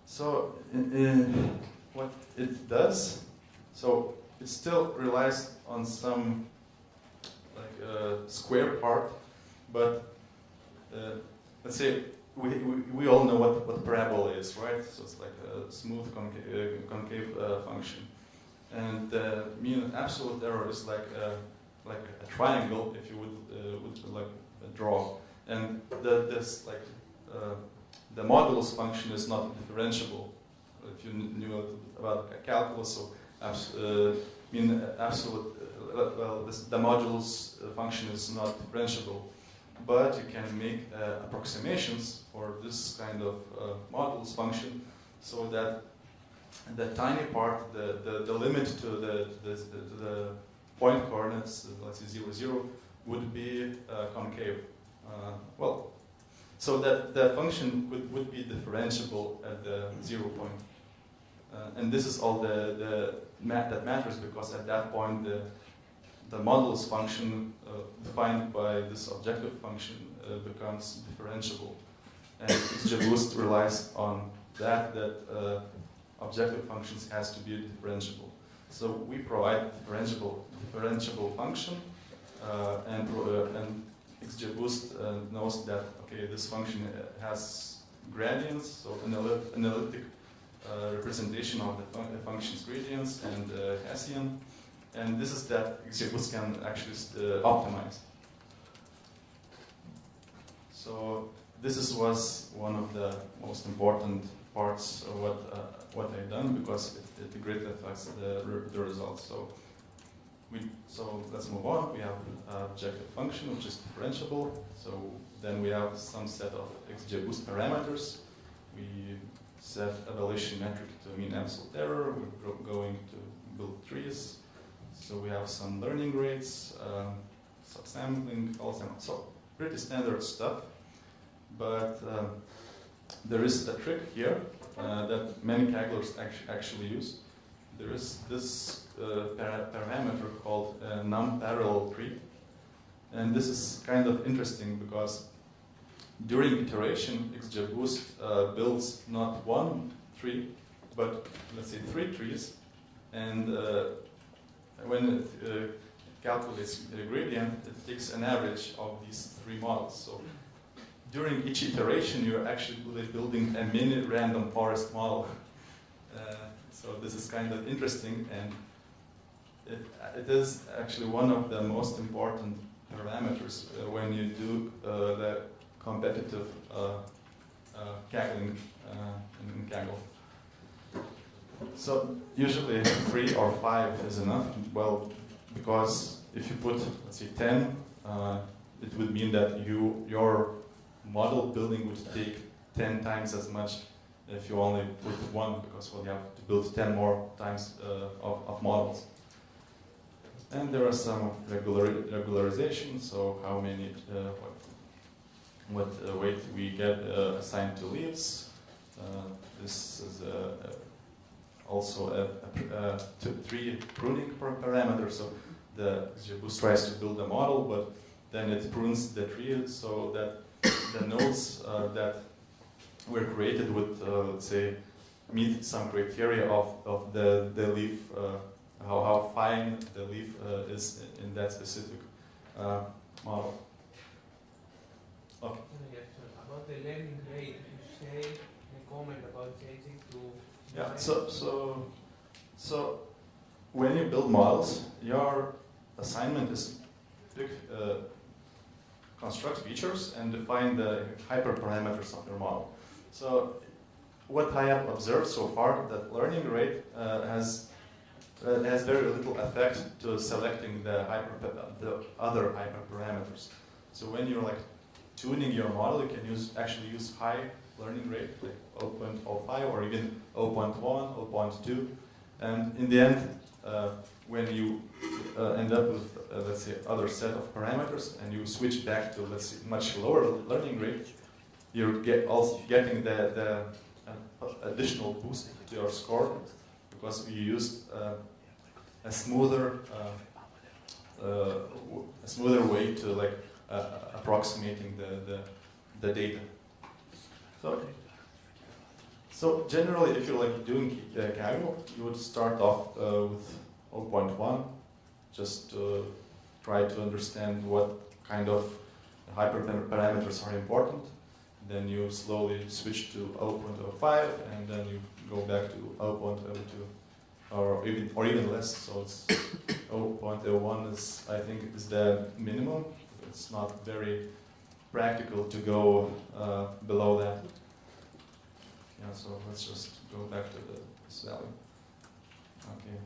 So what it does, so it still relies on some square part, but let's say we all know what parabola is, right? So it's like a smooth concave function, and the mean absolute error is like a triangle, if you would like draw, and the modulus function is not differentiable. If you knew about calculus, so absolute. The modulus function is not differentiable, but you can make approximations for this kind of modulus function, so that the tiny part, the limit to the point coordinates, let's say 0, 0, would be concave. So that the function would be differentiable at the 0 point. And this is all that matters, because at that point the modulus function defined by this objective function becomes differentiable. And XGBoost relies on that objective functions has to be differentiable. So we provide differentiable function, and XGBoost knows that, okay, this function has gradients, so analytic representation of the function's gradients and Hessian, and this is that XGBoost can actually optimize. So this was one of the most important parts of what I've done, because it greatly affects the results. So let's move on. We have objective function, which is differentiable. So then we have some set of XGBoost parameters. We set evaluation metric to mean absolute error. We're going to build trees. So we have some learning rates, subsampling, so pretty standard stuff. But there is a trick here that many Kagglers actually use. There is this parameter called num-parallel tree. And this is kind of interesting because during iteration, XGBoost builds not one tree, but let's say 3 trees. And when it calculates the gradient, it takes an average of these 3 models. So during each iteration, you're actually building a mini random forest model. So this is kind of interesting, and it is actually one of the most important parameters when you do the competitive Kaggling in Kaggle. So usually 3 or 5 is enough. Well, because if you put, let's say, 10, it would mean that your model building would take 10 times as much if you only put 1, because you have to build 10 more times of models. And there are some regularization, so how many, what weight we get assigned to leaves. This is also a 3 pruning parameter, so the XGBoost tries to build a model, but then it prunes the tree so that the nodes that were created would, let's say, meet some criteria of the leaf, how fine the leaf is in that specific model. Okay. About the learning rate, you say a comment about changing to... Yeah, so when you build models, your assignment is pick, construct features and define the hyperparameters of your model. So what I have observed so far, that learning rate has very little effect to selecting the other hyperparameters. So when you're like tuning your model, you can actually use high learning rate, like 0.05 or even 0.1, 0.2. And in the end, when you end up with, let's say, other set of parameters, and you switch back to, let's say, much lower learning rate, you're also getting the additional boost to your score, because you used a smoother way to like approximating the data. So generally, if you're like doing Kaggle, you would start off with 0.1, just to try to understand what kind of hyperparameters are important. Then you slowly switch to 0.05, and then you go back to 0.02, or even less. So it's 0.01 is, I think, is the minimum. It's not very practical to go below that. Yeah, so let's just go back to this value. Okay.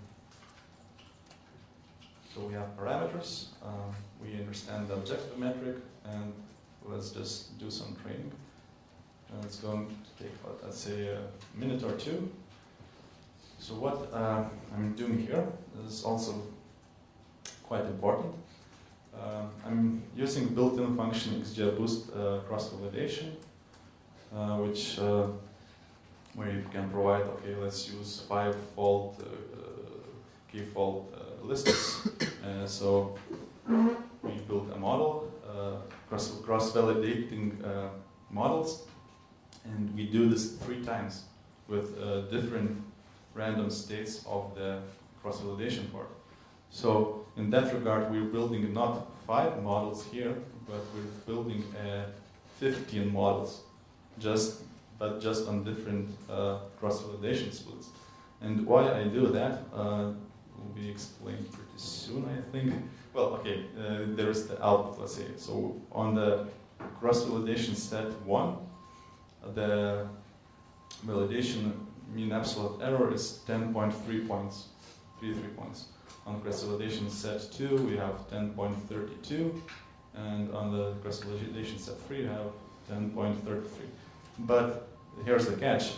So we have parameters. We understand the objective metric, and let's just do some training. And it's going to take, let's say, a minute or two. So what I'm doing here is also quite important. I'm using built-in function XGBoost cross-validation, which where you can provide, okay, let's use 5-fold key-fold lists. So we built a model, cross-validating models, and we do this 3 times with different random states of the cross-validation part. So in that regard, we're building not 5 models here, but we're building 15 models, but just on different cross-validation splits. And why I do that will be explained pretty soon, I think. Well, okay, there's the output, let's say. So on the cross-validation set 1, the validation mean absolute error is 10.3 points, 33 points. On cross-validation set 2, we have 10.32, and on the cross-validation set 3, we have 10.33. But here's the catch.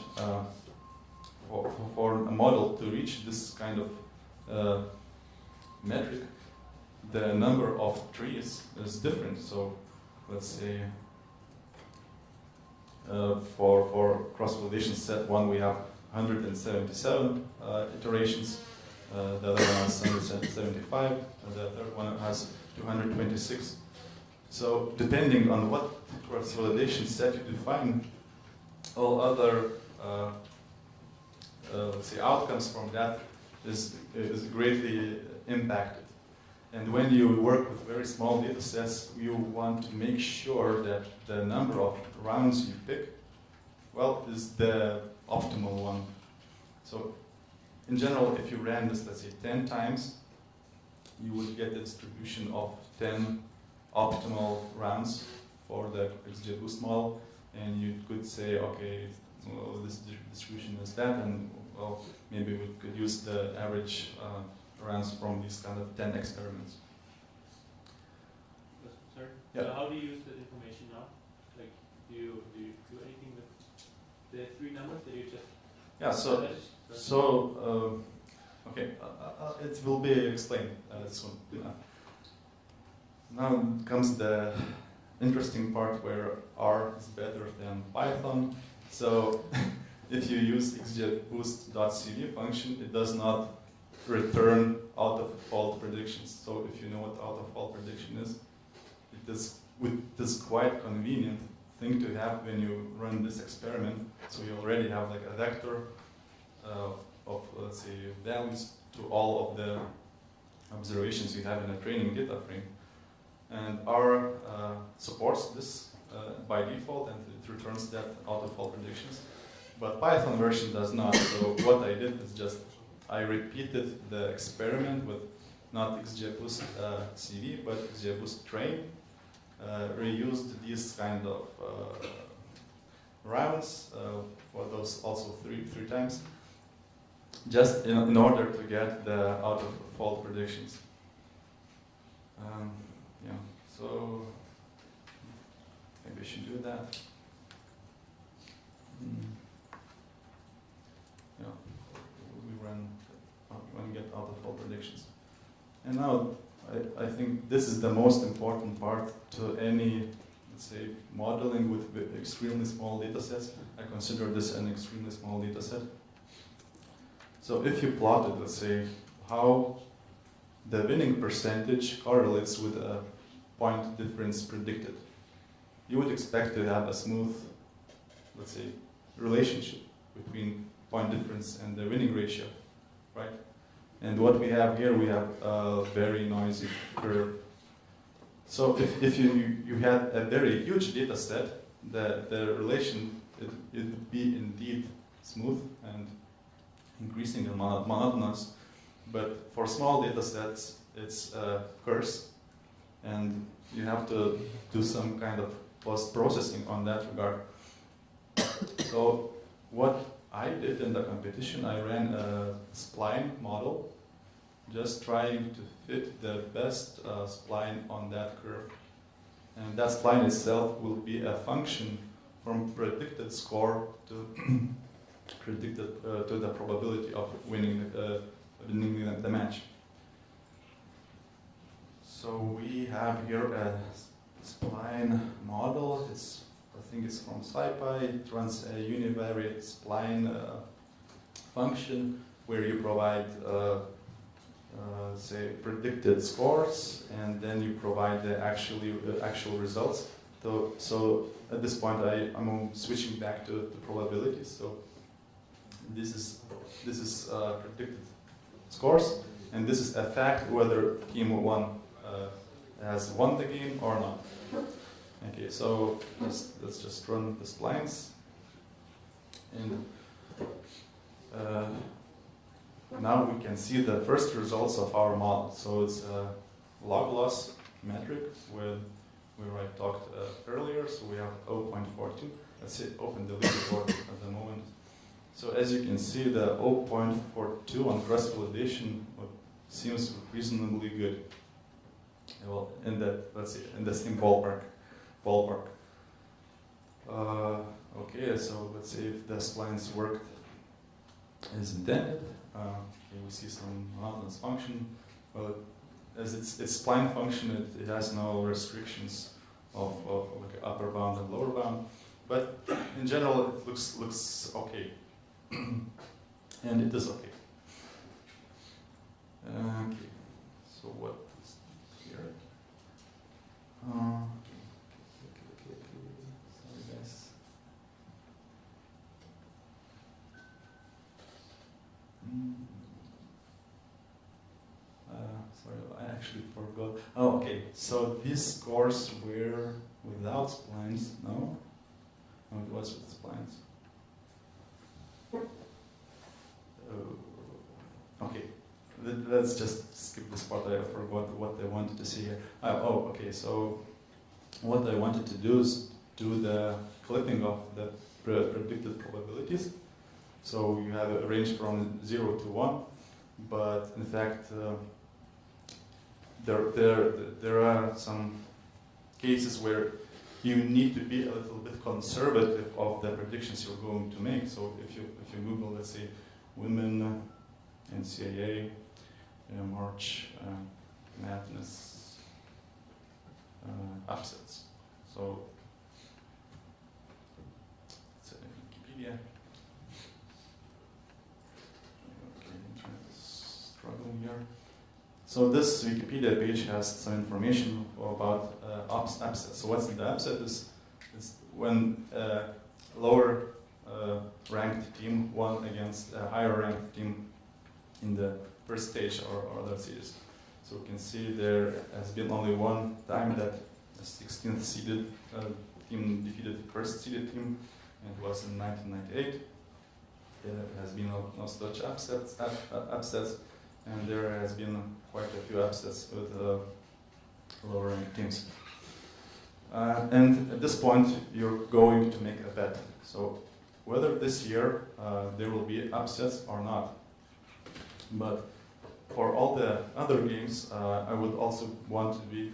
For a model to reach this kind of metric, the number of trees is different. So let's say for cross-validation set 1, we have 177 iterations. The other one has 175, and the third one has 226. So depending on what cross-validation set you define, all other let's say outcomes from that is greatly impacted. And when you work with very small data sets, you want to make sure that the number of rounds you pick, well, is the optimal one. So in general, if you ran this, let's say 10 times, you would get the distribution of 10 optimal rounds for the XGBoost model, and you could say, okay, well, this distribution is that, and well, maybe we could use the average rounds from these kind of 10 experiments. Sorry? Yeah. So how do you use the information now? Like, do you do anything with the 3 numbers that you just... Yeah, okay, it will be explained soon. Now comes the interesting part where R is better than Python. So if you use xgboost.cv function, it does not return out-of-fault predictions. So if you know what out-of-fault prediction is, it is quite convenient thing to have when you run this experiment. So you already have like a vector of let's say values to all of the observations you have in a training data frame. And R supports this by default, and it returns that out-of-fault predictions. But Python version does not. So what I did is just I repeated the experiment with not XGBoost CV, but XGBoost train. Reused these kind of rounds for those also three times, just in order to get the out-of-fault predictions. Yeah, so maybe we should do that. Yeah, we run when we get out-of-fault predictions. And now I think this is the most important part to any, let's say, modeling with extremely small data sets. I consider this an extremely small data set. So if you plotted, let's say, how the winning percentage correlates with a point difference predicted. You would expect to have a smooth, let's say, relationship between point difference and the winning ratio, right? And what we have here, we have a very noisy curve. So if you had a very huge data set, the relation, it would be indeed smooth and increasing and monotonous. But for small data sets, it's a curse. And you have to do some kind of post-processing on that regard. So what I did in the competition, I ran a spline model, just trying to fit the best spline on that curve. And that spline itself will be a function from predicted score to predicted to the probability of winning the match. So we have here a spline model. I think it's from SciPy. It runs a univariate spline function where you provide, say, predicted scores, and then you provide the actual results. So at this point, I'm switching back to the probabilities. So this is predicted scores, and this is a fact whether team 1 has won the game or not. Okay, so let's just run the splines, and now we can see the first results of our model. So it's a log loss metric where I talked earlier. So we have 0.42. Let's say open the leaderboard at the moment. So as you can see, the 0.42 on cross validation seems reasonably good. Well, let's see, in the same ballpark. Okay, so let's see if the splines worked as intended. Okay, we see some monotonous function. Well, as it's spline function, it has no restrictions of like upper bound and lower bound. But in general, it looks okay, and it is okay. Okay, so what is here? Okay. Sorry, guys. Sorry, I actually forgot. Oh, okay. So these scores were without splines. No, it was with splines. Okay. Let's just skip this part. I forgot what I wanted to see here. Okay. So what I wanted to do is do the clipping of the predicted probabilities. So you have a range from 0 to 1, but in fact there are some cases where you need to be a little bit conservative of the predictions you're going to make. So if you Google, let's say, women NCAA March Madness upsets. So it's Wikipedia. Okay, internet is struggling here. So this Wikipedia page has some information about upsets. So what's the upset is when lower ranked team won against a higher ranked team in the first stage or other series. So we can see there has been only one time that a 16th seeded team defeated the first seeded team, and it was in 1998. There has been no such upsets, and there has been quite a few upsets with lower ranked teams. And at this point, you're going to make a bet. So whether this year there will be upsets or not. But for all the other games, I would also want to be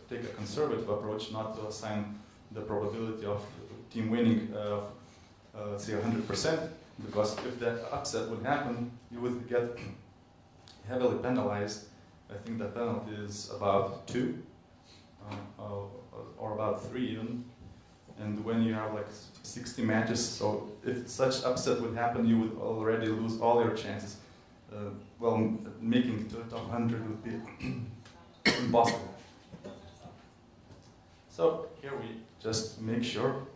take a conservative approach, not to assign the probability of team winning, let's say 100%, because if that upset would happen, you would get heavily penalized. I think the penalty is about 2, or about 3 even. And when you have like 60 matches, so if such upset would happen, you would already lose all your chances. well, making the top 100 would be impossible. So here we just make sure.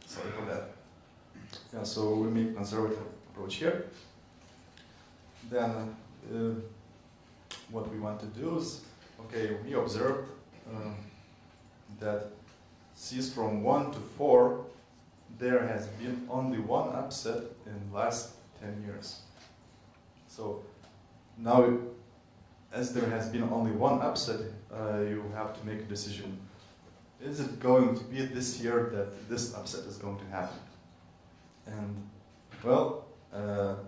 Sorry for that. Yeah, so we make conservative approach here. Then what we want to do is, okay, we observed that C's from 1 to 4, there has been only one upset in the last 10 years. So now, as there has been only one upset, you have to make a decision. Is it going to be this year that this upset is going to happen? And well,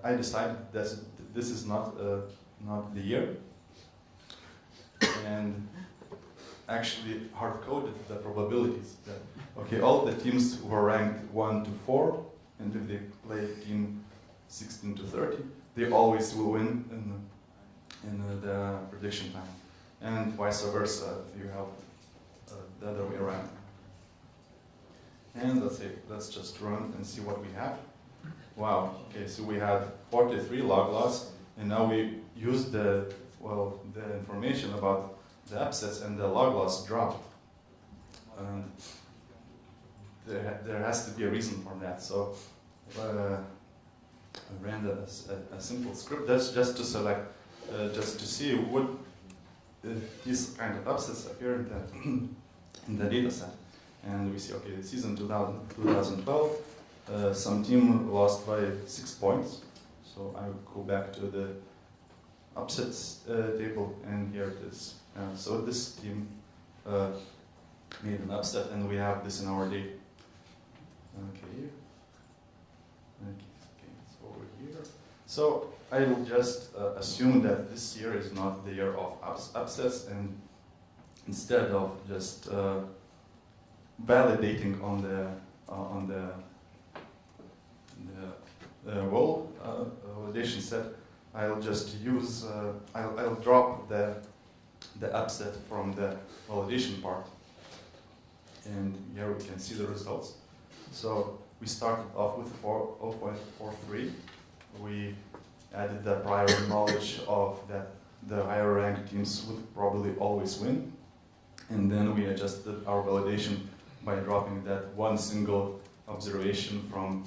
I decided that this is not the year, and actually hard-coded the probabilities that, okay, all the teams who are ranked 1 to 4, and if they play team 16 to 30, they always will win in the prediction time, and vice versa if you have the other way around. And let's just run and see what we have. Wow, okay, so we had 43 log loss, and now we use the information about the upsets, and the log loss dropped. And there has to be a reason for that. So I ran a simple script that's just to select, just to see what these kind of upsets appear in the data set. And we see, okay, season 2012, some team lost by 6 points. So I will go back to the upsets table, and here it is. So this team made an upset, and we have this in our data. Okay, it's over here. So I will just assume that this year is not the year of upsets, and instead of just validating on the whole validation set, I'll just use I'll drop the upset from the validation part, and here we can see the results. So we started off with 0.43. We added the prior knowledge of that the higher ranked teams would probably always win, and then we adjusted our validation by dropping that one single observation from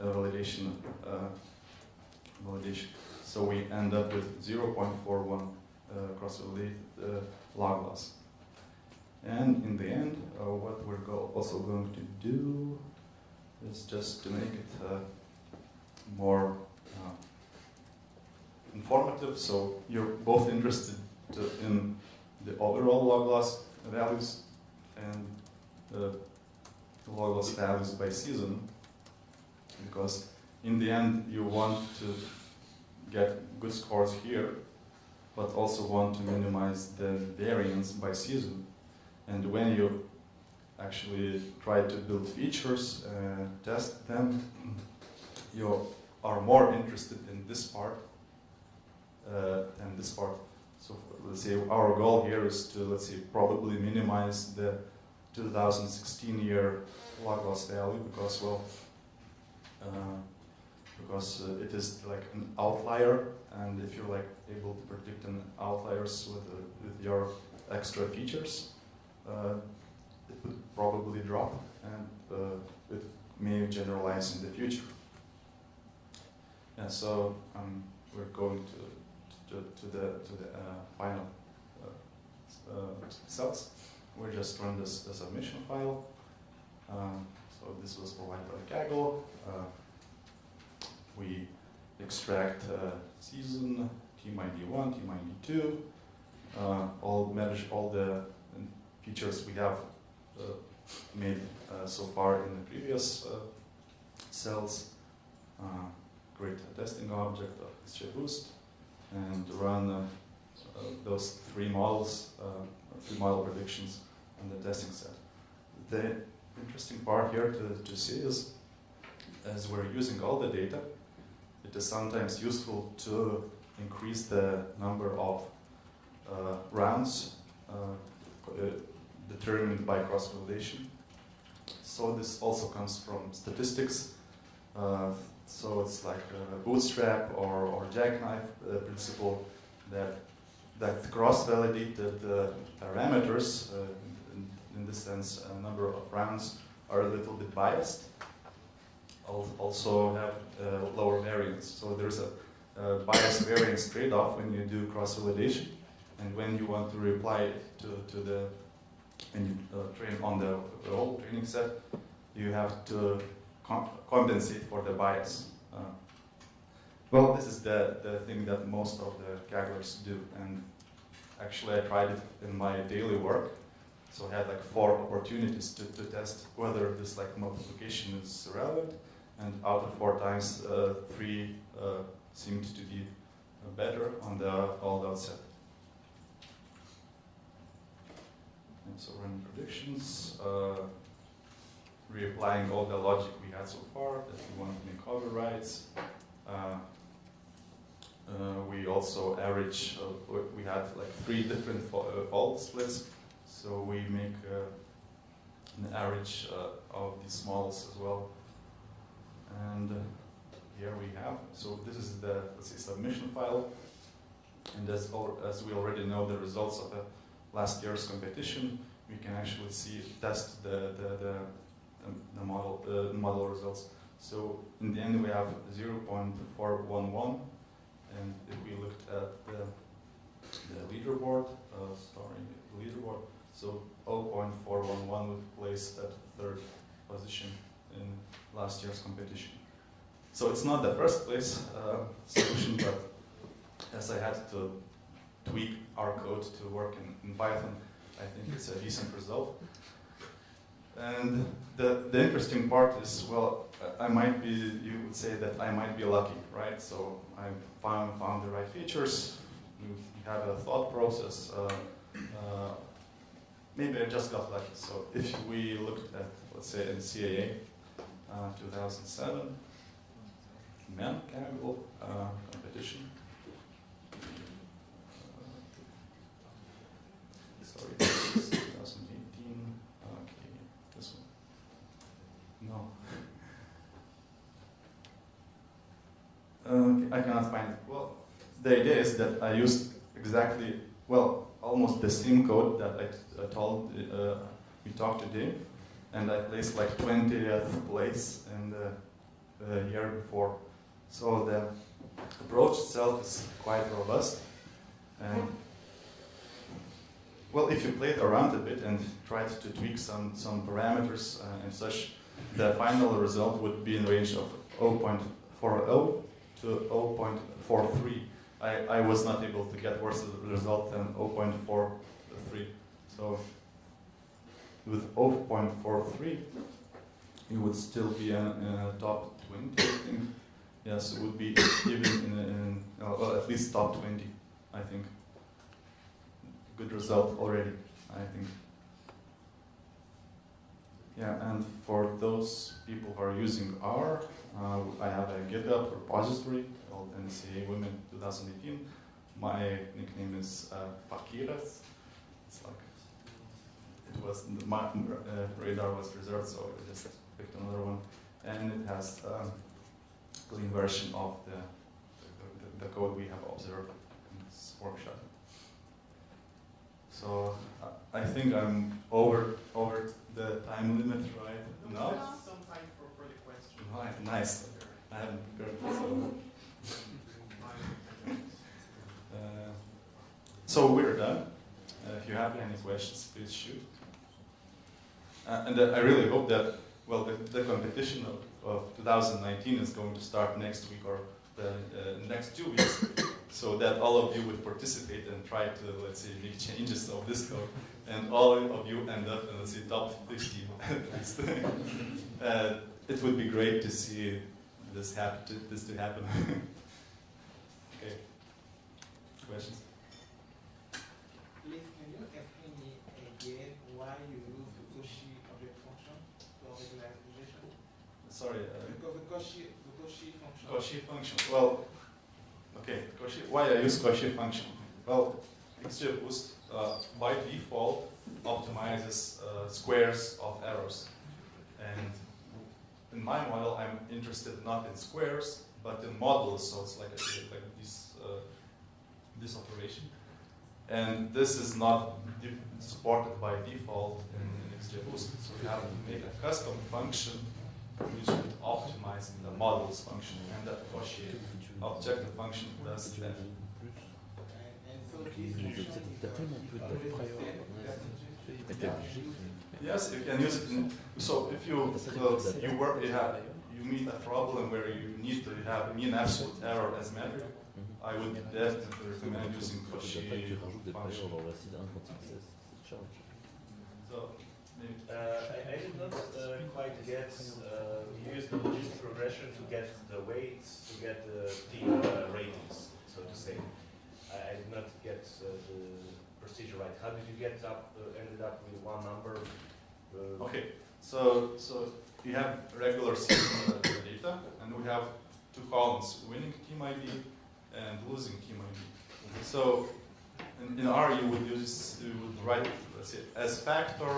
validation. So we end up with 0.41 cross-validated log loss. And in the end, what we're also going to do is just to make it more informative, so you're both interested in the overall log loss values and the log loss values by season, because in the end you want to get good scores here, but also want to minimize the variance by season. And when you actually try to build features, test them, you are more interested in this part than this part. So let's say our goal here is to, let's say, probably minimize the 2016 year log loss value, because, well, it is like an outlier, and if you're like able to predict an outliers with your extra features, it would probably drop, and it may generalize in the future. Yeah, so we're going to the final cells. We just run the submission file. So this was provided by Kaggle. We extract season, team ID 1, team ID 2, manage all the features we have made so far in the previous cells, create a testing object of XGBoost, and run those three models, three model predictions on the testing set. The interesting part here to see is, as we're using all the data, it is sometimes useful to increase the number of rounds determined by cross-validation. So this also comes from statistics. So it's like a bootstrap or jackknife principle that cross-validated parameters, in this sense, a number of rounds are a little bit biased. Also have lower variance. So there's a bias variance trade-off when you do cross-validation, and when you want to reply to the when you train on the whole training set, you have to compensate for the bias. Well, this is the thing that most of the Kagglers do, and actually I tried it in my daily work. So I had like 4 opportunities to test whether this like multiplication is relevant, and out of 4 times, 3 seemed to be better on the all-out set. And so running predictions, reapplying all the logic we had so far that we want to make overrides. We also average, we had like 3 different fault splits, so we make an average of these models as well. And here we have, so this is the, let's say, submission file, and as we already know the results of the last year's competition, we can actually test the model results. So in the end we have 0.411, and if we looked at the leaderboard, so 0.411 would place at 3rd position in last year's competition. So it's not the first place solution, but as I had to tweak our code to work in Python, I think it's a decent result. And the interesting part is, well, you would say that I might be lucky, right? So I found the right features, we had a thought process, maybe I just got lucky. So if we looked at, let's say, NCAA 2007, men Kaggle competition. Sorry, this is 2018. Okay, this one. No. Okay, I cannot find it. Well, the idea is that I used exactly, well, almost the same code that I told we talked today, and I placed like 20th place in the year before. So the approach itself is quite robust. And well, if you played around a bit and tried to tweak some parameters and such, the final result would be in the range of 0.40 to 0.43. I was not able to get worse result than 0.43. So with 0.43, you would still be in a top 20, I think. Yes, it would be even well, at least top 20, I think. Good result already, I think. Yeah, and for those people who are using R, I have a GitHub repository called NCAA Women 2018. My nickname is Pakiras. It's like, it was, my radar was reserved, so I just picked another one. And it has a clean version of the code we have observed in this workshop. So I think I'm over the time limit, right? No? There's some time for the question. Right, nice. I haven't prepared so we're done. If you have any questions, please shoot. And I really hope that, well, the competition of 2019 is going to start next week or the next 2 weeks, so that all of you would participate and try to, let's say, make changes of this code, and all of you end up in, let's say, top 50 at least. It would be great to see this to happen. Okay. Questions? sorry. The Cauchy function. Cauchy function. Well, okay. Cauchy. Why I use Cauchy function? Well, XGBoost by default optimizes squares of errors, and in my model, I'm interested not in squares but in models. So it's like this operation, and this is not supported by default in XGBoost. So we have to make a custom function which would optimize the models function, and that Cauchy objective function does that. And so these functions Yes, you can use it. So if you you meet a problem where you need to have mean absolute error as metric, I would definitely recommend using Cauchy function. So maybe. I did not quite get, you use the logistic regression to get the weights, to get the team ratings, so to say. I did not get the procedure right. How did you get up, ended up with one number? Okay, so you have regular seasonal data, and we have two columns: winning team ID and losing team ID. So in R, you would write, let's say, as factor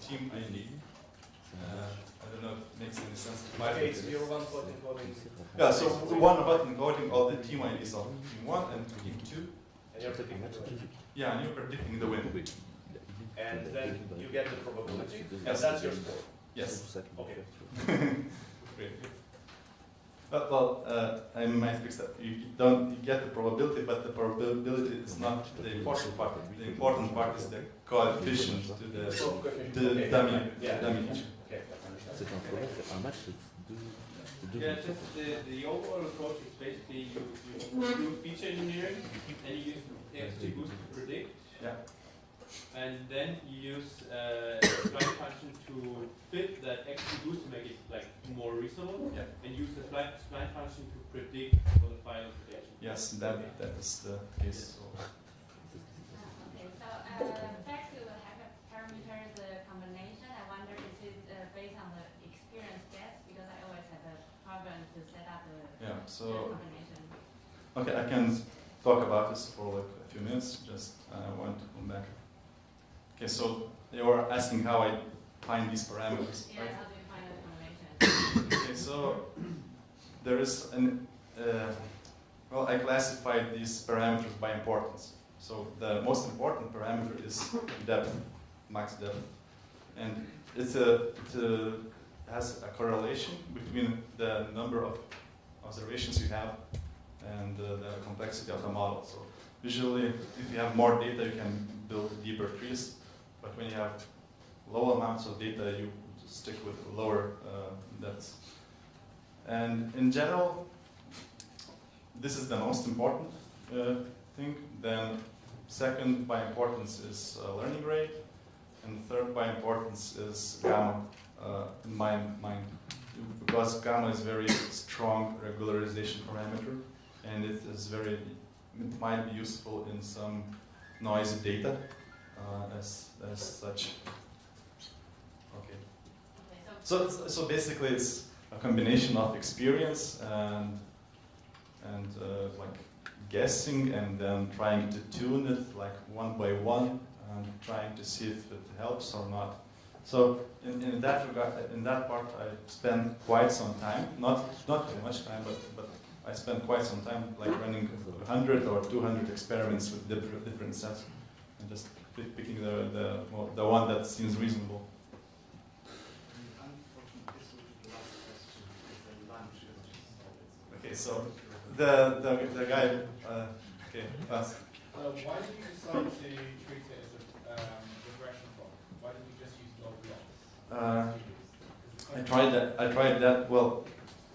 team ID. I don't know if it makes any sense to Okay, it's your one button coding. Yeah, so one button encoding all the team IDs of team 1 and team 2. And you're predicting the win. Yeah, and you're predicting the win. And then you get the probability, and Yes. that's your score. Yes. Okay. Great. I might fix that. You get the probability, but the probability is not the important part. The important part is the coefficient to the dummy feature. Okay. Yeah, just the overall approach is basically you do feature engineering and you use XGBoost to predict. Yeah. And then you use a spline function to fit that XGBoost to make it like more reasonable. Yeah. And use the spline function to predict for the final prediction. Yes, that is the case. So. Okay, so back to the parameters combination, I wonder is it based on the experience guess? Because I always have a problem to set up the combination. Okay, I can talk about this for like a few minutes. Just I want to come back. Okay, so you were asking how I find these parameters, Yeah, right? how do you find the combination? Okay, so there is well, I classified these parameters by importance. So the most important parameter is depth, max depth, and it has a correlation between the number of observations you have and the complexity of the model. So usually, if you have more data, you can build deeper trees, but when you have low amounts of data, you stick with lower depths. And in general, this is the most important thing. Then second by importance is learning rate, and third by importance is gamma, in my mind, because gamma is very strong regularization parameter, and it might be useful in some noisy data as such. Okay. So basically, it's a combination of experience and like guessing, and then trying to tune it like one by one, and trying to see if it helps or not. So in that regard, in that part, I spent quite some time, not too much time, but I spent quite some time like running 100 or 200 experiments with different sets, and just picking the one that seems reasonable. Okay, so the guy. Okay. Why did you decide to treat it as a regression problem? Why didn't you just use log? I tried that. Well,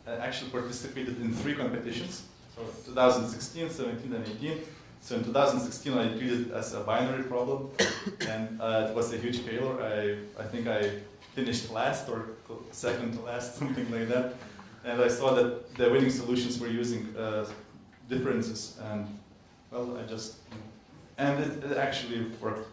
I actually participated in 3 competitions. So 2016, 17, and 18. So in 2016, I treated it as a binary problem, and it was a huge failure. I think I finished last or second to last, something like that. And I saw that the winning solutions were using differences, and well, and it actually worked